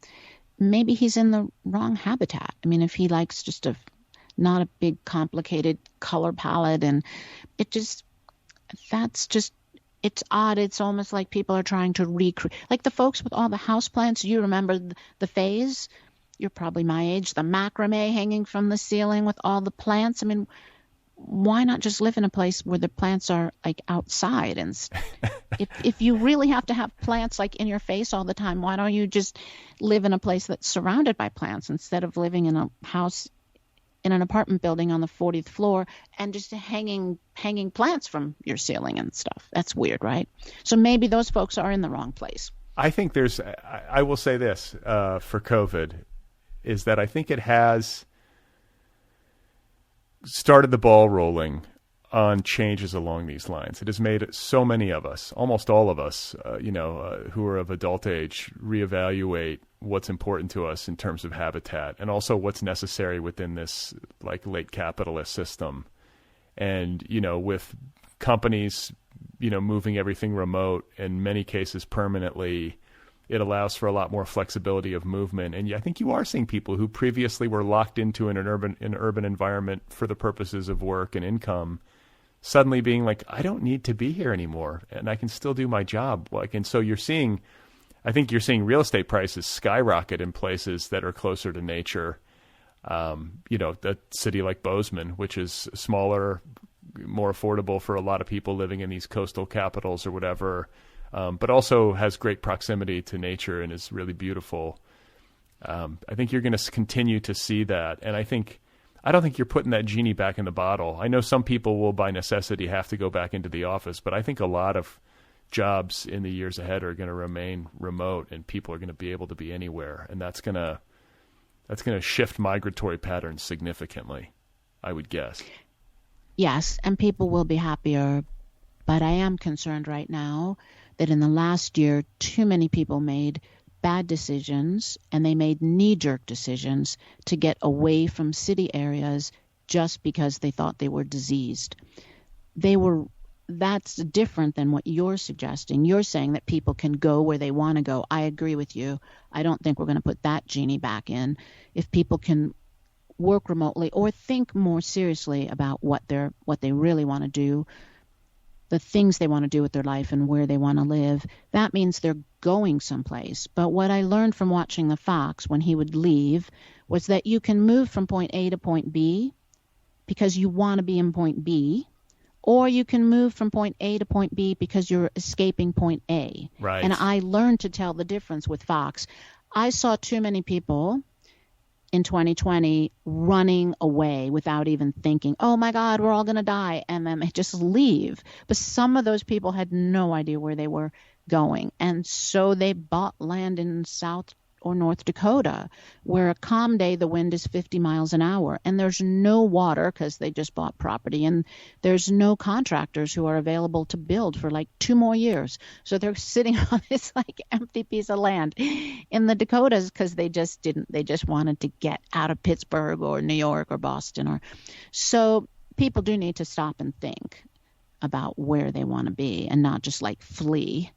maybe he's in the wrong habitat. I mean, if he likes just not a big complicated color palette, and it's odd. It's almost like people are trying to recreate, like the folks with all the houseplants. You remember the phase? You're probably my age. The macrame hanging from the ceiling with all the plants. I mean, why not just live in a place where the plants are like outside? And if you really have to have plants like in your face all the time, why don't you just live in a place that's surrounded by plants instead of living in a house in an apartment building on the 40th floor and just hanging plants from your ceiling and stuff? That's weird, right? So maybe those folks are in the wrong place. I think I will say this for COVID, is that I think it has started the ball rolling on changes along these lines. It has made so many of us, almost all of us, who are of adult age, reevaluate what's important to us in terms of habitat, and also what's necessary within this like late capitalist system. And, with companies, moving everything remote, in many cases permanently, it allows for a lot more flexibility of movement. And I think you are seeing people who previously were locked into an urban environment for the purposes of work and income, suddenly being like, I don't need to be here anymore, and I can still do my job. And so I think you're seeing real estate prices skyrocket in places that are closer to nature. The city like Bozeman, which is smaller, more affordable for a lot of people living in these coastal capitals or whatever, but also has great proximity to nature and is really beautiful. I think you're going to continue to see that. And I don't think you're putting that genie back in the bottle. I know some people will by necessity have to go back into the office, but I think a lot of jobs in the years ahead are going to remain remote, and people are going to be able to be anywhere. And that's going to shift migratory patterns significantly, I would guess. Yes, and people will be happier. But I am concerned right now that in the last year, too many people made bad decisions, and they made knee-jerk decisions to get away from city areas just because they thought they were diseased. That's different than what you're suggesting. You're saying that people can go where they want to go. I agree with you. I don't think we're going to put that genie back in. If people can work remotely or think more seriously about what they really want to do, the things they want to do with their life and where they want to live, that means they're going someplace. But what I learned from watching the fox when he would leave was that you can move from point A to point B because you want to be in point B, Or you can move from point A to point B because you're escaping point A. Right. And I learned to tell the difference with fox. I saw too many people in 2020 running away without even thinking, oh my God, we're all going to die. And then they just leave. But some of those people had no idea where they were going. And so they bought land in South or North Dakota, where a calm day, the wind is 50 miles an hour, and there's no water because they just bought property, and there's no contractors who are available to build for like 2 more years. So they're sitting on this like empty piece of land in the Dakotas because they just wanted to get out of Pittsburgh or New York or Boston. So people do need to stop and think about where they want to be and not just like flee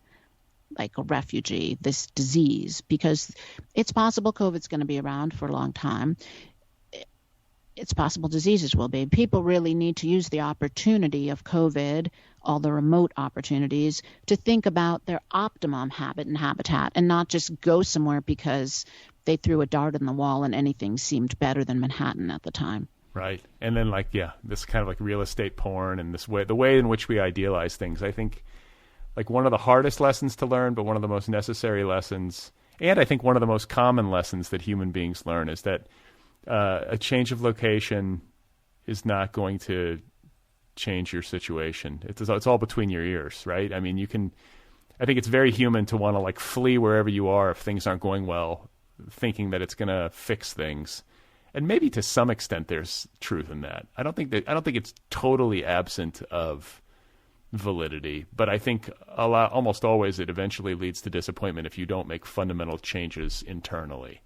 like a refugee, this disease, because it's possible COVID's going to be around for a long time. It's possible diseases will be. People really need to use the opportunity of COVID, all the remote opportunities, to think about their optimum habit and habitat and not just go somewhere because they threw a dart in the wall and anything seemed better than Manhattan at the time. Right. And then this kind of like real estate porn and the way in which we idealize things, I think like one of the hardest lessons to learn, but one of the most necessary lessons, and I think one of the most common lessons that human beings learn is that a change of location is not going to change your situation. It's all between your ears, right? I mean, I think it's very human to want to like flee wherever you are if things aren't going well, thinking that it's going to fix things. And maybe to some extent there's truth in that. I don't think it's totally absent of validity, but I think almost always it eventually leads to disappointment if you don't make fundamental changes internally,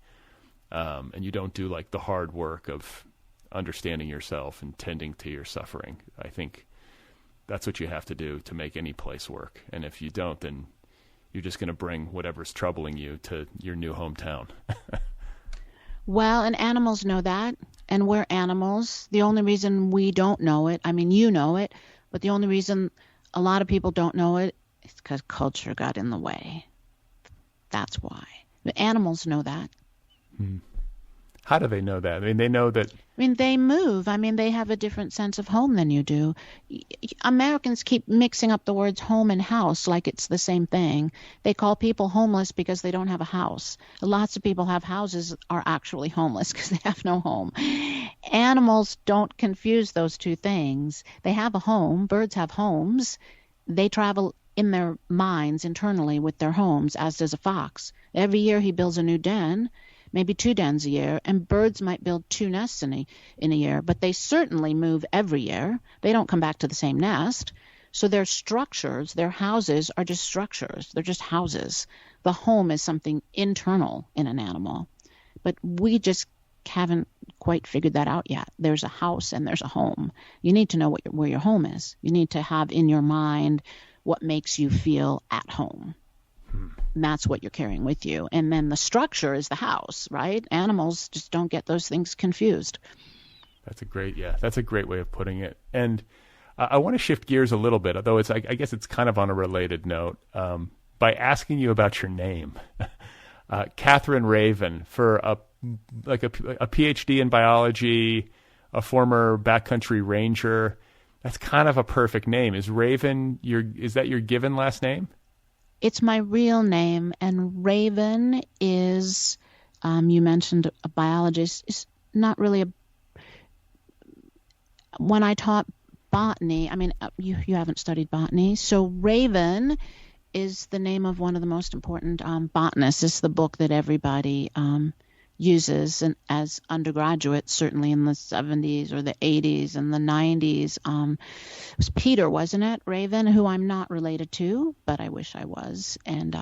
and you don't do like the hard work of understanding yourself and tending to your suffering. I think that's what you have to do to make any place work, and if you don't, then you're just going to bring whatever's troubling you to your new hometown. Well, and animals know that, and we're animals. The only reason we don't know it, I mean, you know it, but the only reason a lot of people don't know it is because culture got in the way. That's why. The animals know that. How do they know that? I mean, they know that. I mean, they move. I mean, they have a different sense of home than you do. Americans keep mixing up the words home and house like it's the same thing. They call people homeless because they don't have a house. Lots of people have houses are actually homeless because they have no home. Animals don't confuse those two things. They have a home. Birds have homes. They travel in their minds internally with their homes, as does a fox. Every year he builds a new den, maybe 2 dens a year, and birds might build 2 nests in a year, but they certainly move every year. They don't come back to the same nest. So their structures, their houses are just structures. They're just houses. The home is something internal in an animal. But we just haven't quite figured that out yet. There's a house and there's a home. You need to know where your home is. You need to have in your mind what makes you feel at home. And that's what you're carrying with you. And then the structure is the house, right? Animals just don't get those things confused. That's a great way of putting it. And I want to shift gears a little bit, although I guess it's kind of on a related note, by asking you about your name. Catherine Raven, for a PhD in biology, a former backcountry ranger. That's kind of a perfect name. Is Raven is that your given last name? It's my real name, and Raven is, you mentioned a biologist, is not really when I taught botany, I mean, you haven't studied botany, so Raven is the name of one of the most important botanists. It's the book that everybody uses and as undergraduates, certainly in the 70s or the 80s and the 90s. It was Peter, wasn't it, Raven, who I'm not related to, but I wish I was. And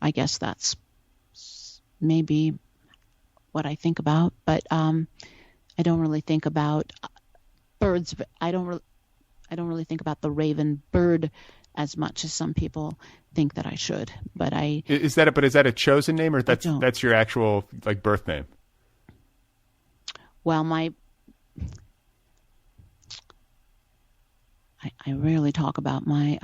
I guess that's maybe what I think about. But I don't really think about birds. I don't really think about the raven bird as much as some people think that I should. But is that a chosen name, or that's your actual like birth name? Well, I rarely talk about my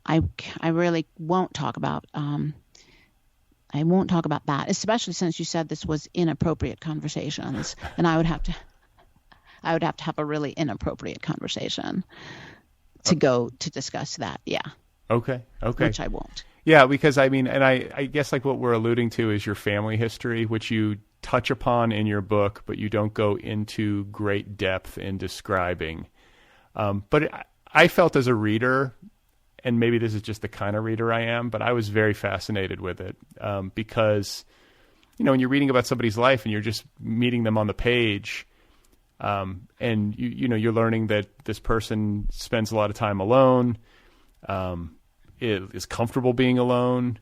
I really won't talk about I won't talk about that, especially since you said this was inappropriate conversations, and I would have I would have to have a really inappropriate conversation to discuss that. Yeah. Okay. Which I won't. Yeah, because I mean, and I guess like what we're alluding to is your family history, which you touch upon in your book, but you don't go into great depth in describing. But I felt as a reader, and maybe this is just the kind of reader I am, but I was very fascinated with it because, when you're reading about somebody's life and you're just meeting them on the page, and you're learning that this person spends a lot of time alone, is comfortable being alone.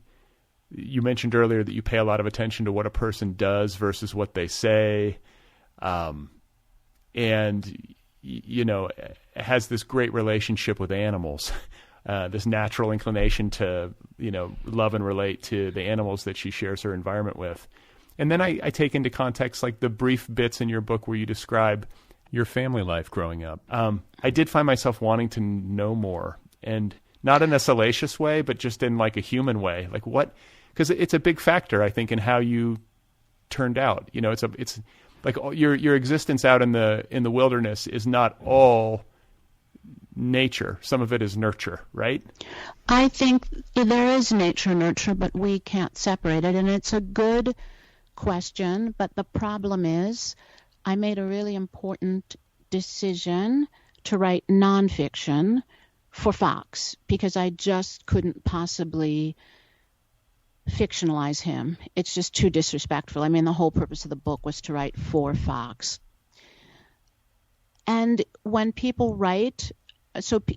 You mentioned earlier that you pay a lot of attention to what a person does versus what they say, and has this great relationship with animals, this natural inclination to love and relate to the animals that she shares her environment with. And then I take into context like the brief bits in your book where you describe your family life growing up. I did find myself wanting to know more, and not in a salacious way, but just in like a human way. Like what? Because it's a big factor, I think, in how you turned out. It's like your existence out in the wilderness is not all nature. Some of it is nurture, right? I think there is nature nurture, but we can't separate it, and it's a good question. But the problem is, I made a really important decision to write nonfiction for Fox because I just couldn't possibly fictionalize him. It's just too disrespectful. I mean, the whole purpose of the book was to write for Fox. And when people write,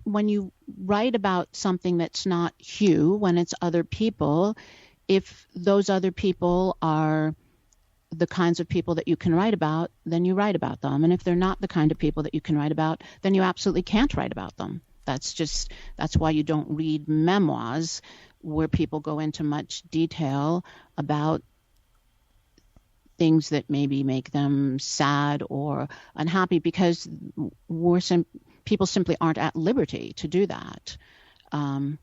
when you write about something that's not Hugh, when it's other people, if those other people are the kinds of people that you can write about, then you write about them. And if they're not the kind of people that you can write about, then you absolutely can't write about them. That's why you don't read memoirs where people go into much detail about things that maybe make them sad or unhappy, because people simply aren't at liberty to do that. And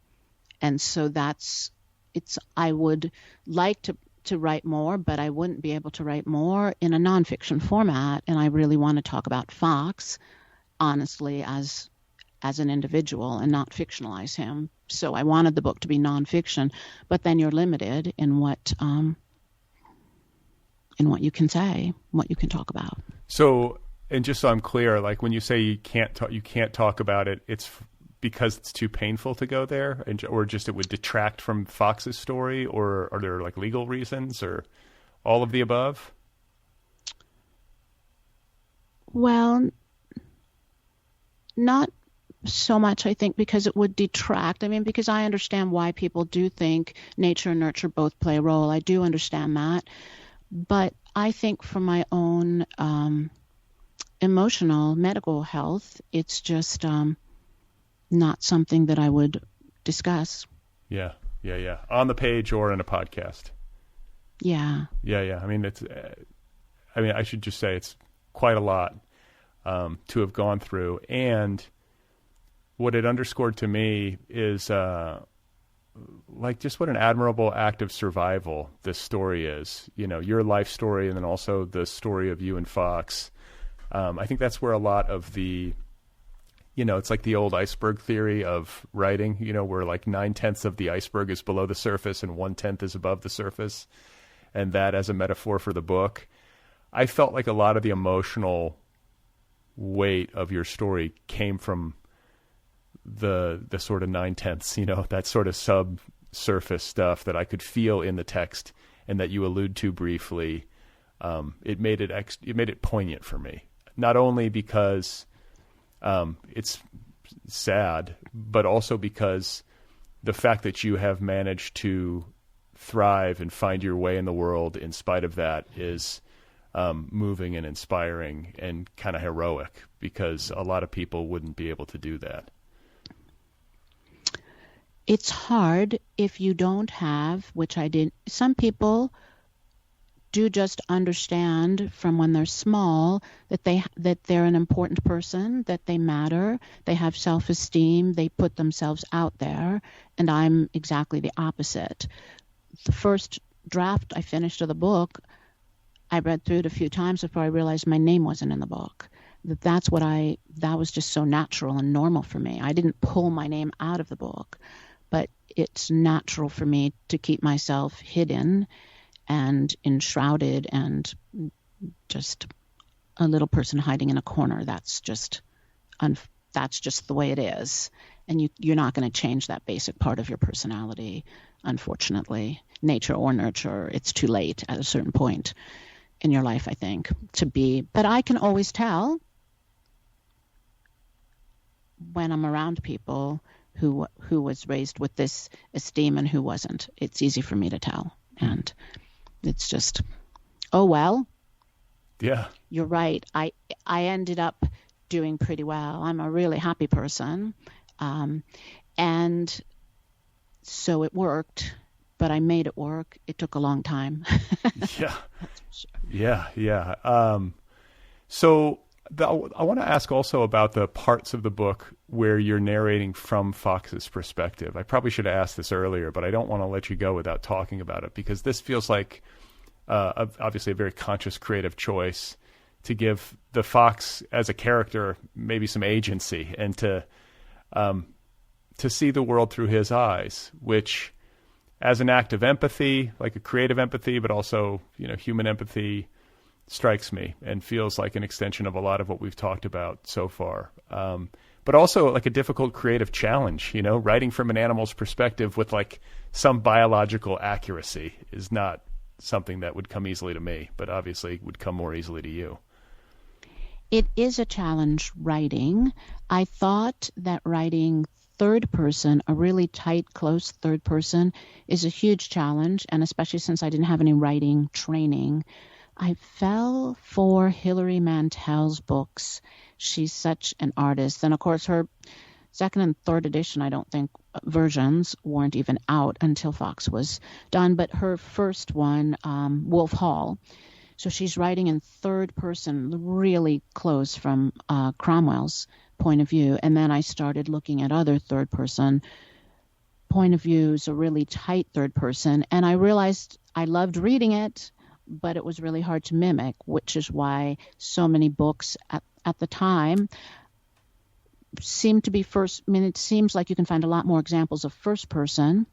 so I would like to write more, but I wouldn't be able to write more in a nonfiction format. And I really want to talk about Fox, honestly, as an individual and not fictionalize him. So I wanted the book to be nonfiction, but then you're limited in what you can say, what you can talk about. So, and just so I'm clear, like when you say you can't talk about it, it's because it's too painful to go there, or just it would detract from Fox's story, or are there like legal reasons, or all of the above? Well, not so much, I think, because it would detract. I mean, because I understand why people do think nature and nurture both play a role. I do understand that. But I think for my own emotional, medical health, it's just not something that I would discuss. Yeah. On the page or in a podcast. Yeah. Yeah. I mean, I should just say it's quite a lot to have gone through. And what it underscored to me is like just what an admirable act of survival this story is. Your life story, and then also the story of you and Fox. I think that's where a lot of the, it's like the old iceberg theory of writing, where like 9/10 of the iceberg is below the surface and 1/10 is above the surface. And that as a metaphor for the book, I felt like a lot of the emotional weight of your story came from the sort of 9/10, that sort of subsurface stuff that I could feel in the text and that you allude to briefly. It made it poignant for me, not only because it's sad, but also because the fact that you have managed to thrive and find your way in the world in spite of that is moving and inspiring and kind of heroic, because a lot of people wouldn't be able to do that. It's hard if you don't have, which I didn't. Some people do just understand from when they're small that they're an important person, that they matter, they have self-esteem, they put themselves out there, and I'm exactly the opposite. The first draft I finished of the book, I read through it a few times before I realized my name wasn't in the book. that was just so natural and normal for me. I didn't pull my name out of the book, but it's natural for me to keep myself hidden and enshrouded and just a little person hiding in a corner. That's just the way it is. And you're not going to change that basic part of your personality, unfortunately. Nature or nurture, it's too late at a certain point in your life, I think, to be. But I can always tell when I'm around people who was raised with this esteem and who wasn't. It's easy for me to tell. And it's just, oh, well. Yeah. You're right. I ended up doing pretty well. I'm a really happy person. And so it worked, but I made it work. It took a long time. Yeah. Sure. Yeah. So I want to ask also about the parts of the book where you're narrating from Fox's perspective. I probably should have asked this earlier, but I don't want to let you go without talking about it, because this feels like obviously a very conscious creative choice to give the fox as a character maybe some agency and to see the world through his eyes, which as an act of empathy, like a creative empathy, but also, human empathy, strikes me and feels like an extension of a lot of what we've talked about so far. But also like a difficult creative challenge, writing from an animal's perspective with like some biological accuracy is not something that would come easily to me, but obviously would come more easily to you. It is a challenge writing. I thought that writing third person, a really tight, close third person, is a huge challenge, and especially since I didn't have any writing training. I fell for Hilary Mantel's books. She's such an artist. And of course, her second and third edition, I don't think, versions weren't even out until Fox was done. But her first one, Wolf Hall, so she's writing in third person, really close from Cromwell's point of view. And then I started looking at other third person point of views, a really tight third person. And I realized I loved reading it, but it was really hard to mimic, which is why so many books at the time seem to be first. I mean, it seems like you can find a lot more examples of first person.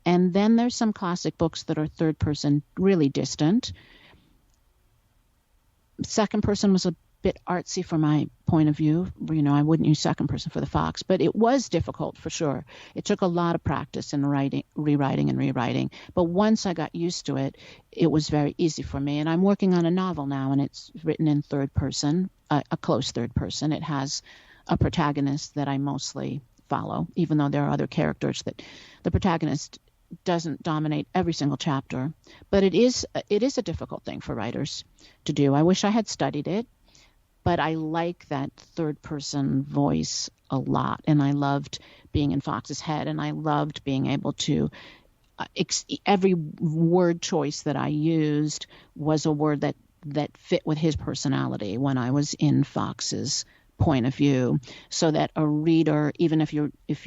And then there's some classic books that are third person, really distant. Second person was a bit artsy from my point of view. I wouldn't use second person for the fox, but it was difficult for sure. It took a lot of practice in rewriting and rewriting. But once I got used to it, it was very easy for me. And I'm working on a novel now, and it's written in third person, a close third person. It has a protagonist that I mostly follow, even though there are other characters that the protagonist doesn't dominate every single chapter. But it is a difficult thing for writers to do. I wish I had studied it, but I like that third person voice a lot. And I loved being in Fox's head, and I loved being able to every word choice that I used was a word that fit with his personality when I was in Fox's point of view, so that a reader, even if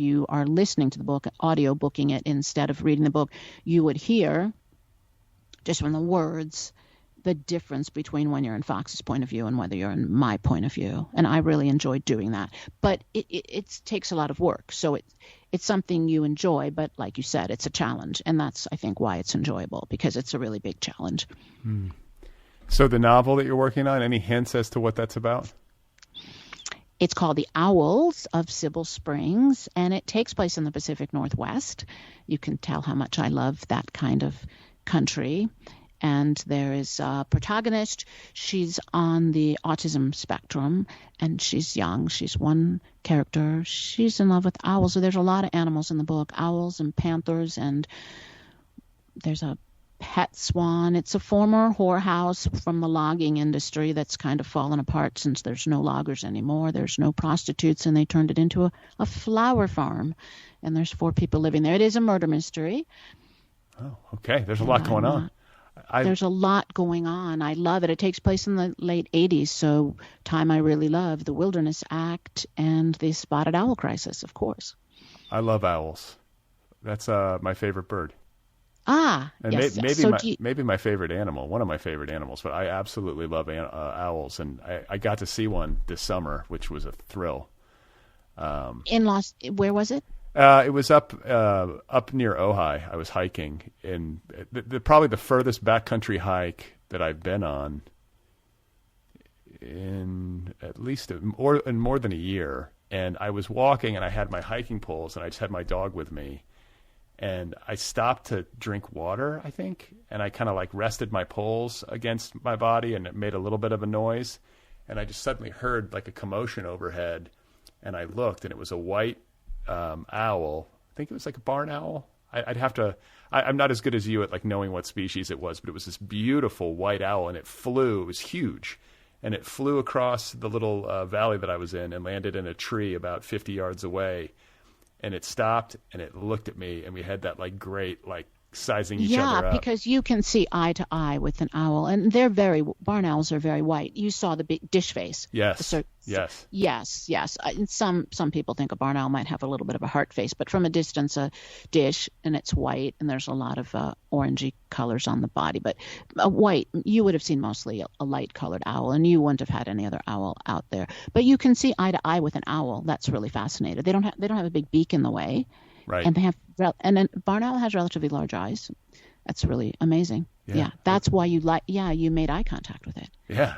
you are listening to the book, audio booking it instead of reading the book, you would hear just from the words the difference between when you're in Fox's point of view and whether you're in my point of view. And I really enjoyed doing that. But it takes a lot of work. So it's something you enjoy, but like you said, it's a challenge. And that's, I think, why it's enjoyable, because it's a really big challenge. So the novel that you're working on, any hints as to what that's about? It's called The Owls of Sybil Springs, and it takes place in the Pacific Northwest. You can tell how much I love that kind of country. And there is a protagonist. She's on the autism spectrum, and she's young. She's one character. She's in love with owls. So there's a lot of animals in the book, owls and panthers, and there's a pet swan. It's a former whorehouse from the logging industry that's kind of fallen apart since there's no loggers anymore. There's no prostitutes, and they turned it into a flower farm. And there's 4 people living there. It is a murder mystery. Oh, okay. There's a lot going on. There's a lot going on. I love it. It takes place in the late 80s, so time I really love. The Wilderness Act and the spotted owl crisis, of course. I love owls. That's my favorite bird. And yes. maybe my favorite animal, one of my favorite animals, but I absolutely love owls. And I got to see one this summer, which was a thrill. Where was it? It was up near Ojai. I was hiking in probably the furthest backcountry hike that I've been on in at least more than a year. And I was walking, and I had my hiking poles, and I just had my dog with me. And I stopped to drink water, I think, and I kind of like rested my poles against my body, and it made a little bit of a noise. And I just suddenly heard like a commotion overhead, and I looked, and it was a white owl. I think it was like a barn owl. I'd have to. I'm not as good as you at like knowing what species it was, but it was this beautiful white owl, and it flew. It was huge, and it flew across the little valley that I was in and landed in a tree about 50 yards away. And it stopped, and it looked at me, and we had that like great like sizing each other up. Yeah, because you can see eye to eye with an owl, and barn owls are very white. You saw the big dish face. Yes. Yes. Some people think a barn owl might have a little bit of a heart face, but from a distance, a dish, and it's white, and there's a lot of orangey colors on the body. But white, you would have seen mostly a light-colored owl, and you wouldn't have had any other owl out there. But you can see eye to eye with an owl. That's really fascinating. They don't have a big beak in the way. Right. And then barn owl has relatively large eyes. That's really amazing. Yeah. That's why you made eye contact with it. Yeah.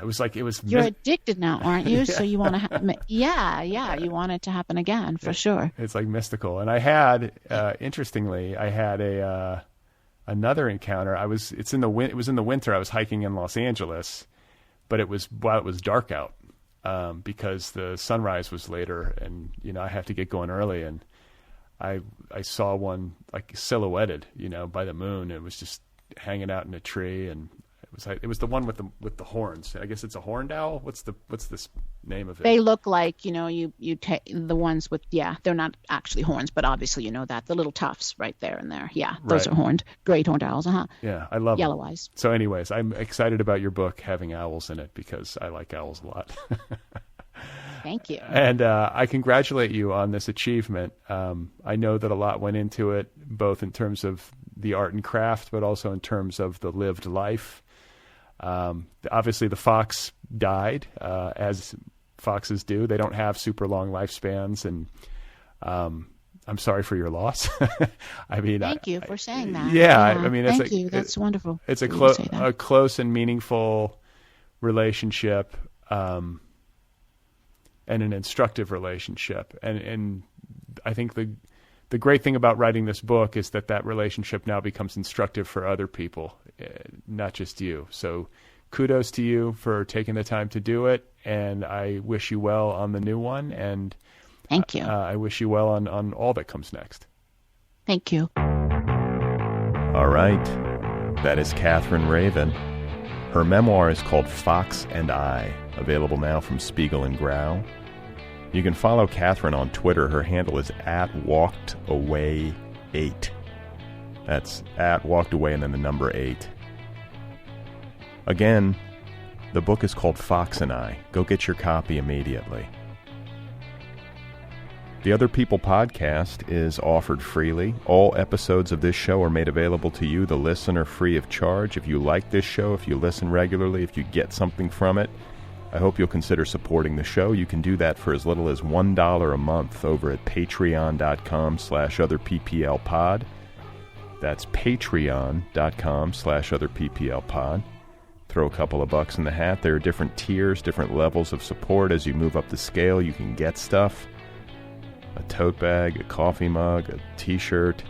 You're addicted now, aren't you? So you want to, you want it to happen again for sure. It's like mystical. And I had, interestingly, another encounter. It was in the winter. I was hiking in Los Angeles, but it was while it was dark out, because the sunrise was later, and, I have to get going early, and I saw one like silhouetted, by the moon. It was just hanging out in a tree, and it was the one with the horns. I guess it's a horned owl. What's this name of it? They look like, you take the ones with, they're not actually horns, but obviously that the little tufts right there and there. Yeah, those are horned, great horned owls. Yeah, I love yellow them. eyes. So, anyways, I'm excited about your book having owls in it because I like owls a lot. Thank you. And I congratulate you on this achievement. I know that a lot went into it, both in terms of the art and craft, but also in terms of the lived life. Obviously, the fox died, as foxes do. They don't have super long lifespans, and I'm sorry for your loss. Thank you for saying that. Yeah, thank you. That's wonderful. It's a close and meaningful relationship. And an instructive relationship. And I think the great thing about writing this book is that relationship now becomes instructive for other people, not just you. So kudos to you for taking the time to do it, and I wish you well on the new one, and thank you. I wish you well on all that comes next. Thank you. All right. That is Catherine Raven. Her memoir is called Fox and I, available now from Spiegel and Grau. You can follow Catherine on Twitter. Her handle is @WalkedAway8. That's @WalkedAway and then the number 8. Again, the book is called Fox and I. Go get your copy immediately. The Otherppl podcast is offered freely. All episodes of this show are made available to you, the listener, free of charge. If you like this show, if you listen regularly, if you get something from it, I hope you'll consider supporting the show. You can do that for as little as $1 a month over at patreon.com/otherpplpod. That's patreon.com/otherpplpod. Throw a couple of bucks in the hat. There are different tiers, different levels of support. As you move up the scale, you can get stuff. A tote bag, a coffee mug, a t-shirt,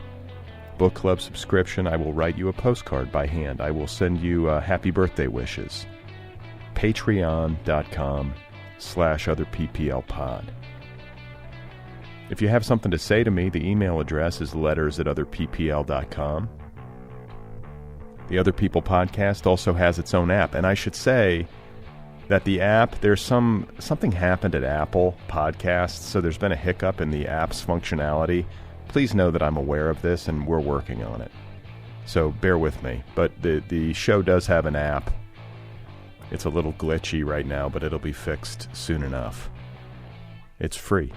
book club subscription. I will write you a postcard by hand. I will send you happy birthday wishes. Patreon.com/otherpplpod. If you have something to say to me, the email address is letters@otherppl.com. The Otherppl podcast also has its own app, and I should say that the app, there's something happened at Apple Podcasts, so there's been a hiccup in the app's functionality. Please know that I'm aware of this, and we're working on it. So bear with me. But the show does have an app. It's a little glitchy right now, but it'll be fixed soon enough. It's free.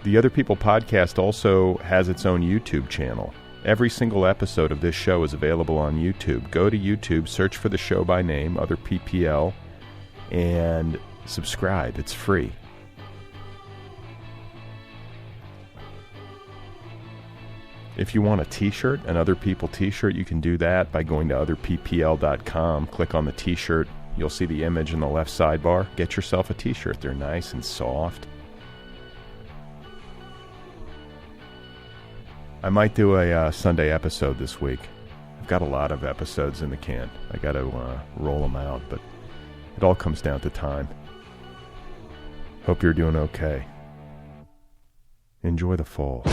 The Otherppl podcast also has its own YouTube channel. Every single episode of this show is available on YouTube. Go to YouTube, search for the show by name, Otherppl, and subscribe. It's free. If you want a t-shirt, an Otherppl t-shirt, you can do that by going to otherppl.com. Click on the t-shirt. You'll see the image in the left sidebar. Get yourself a t-shirt. They're nice and soft. I might do a Sunday episode this week. I've got a lot of episodes in the can. I got to roll them out, but it all comes down to time. Hope you're doing okay. Enjoy the fall.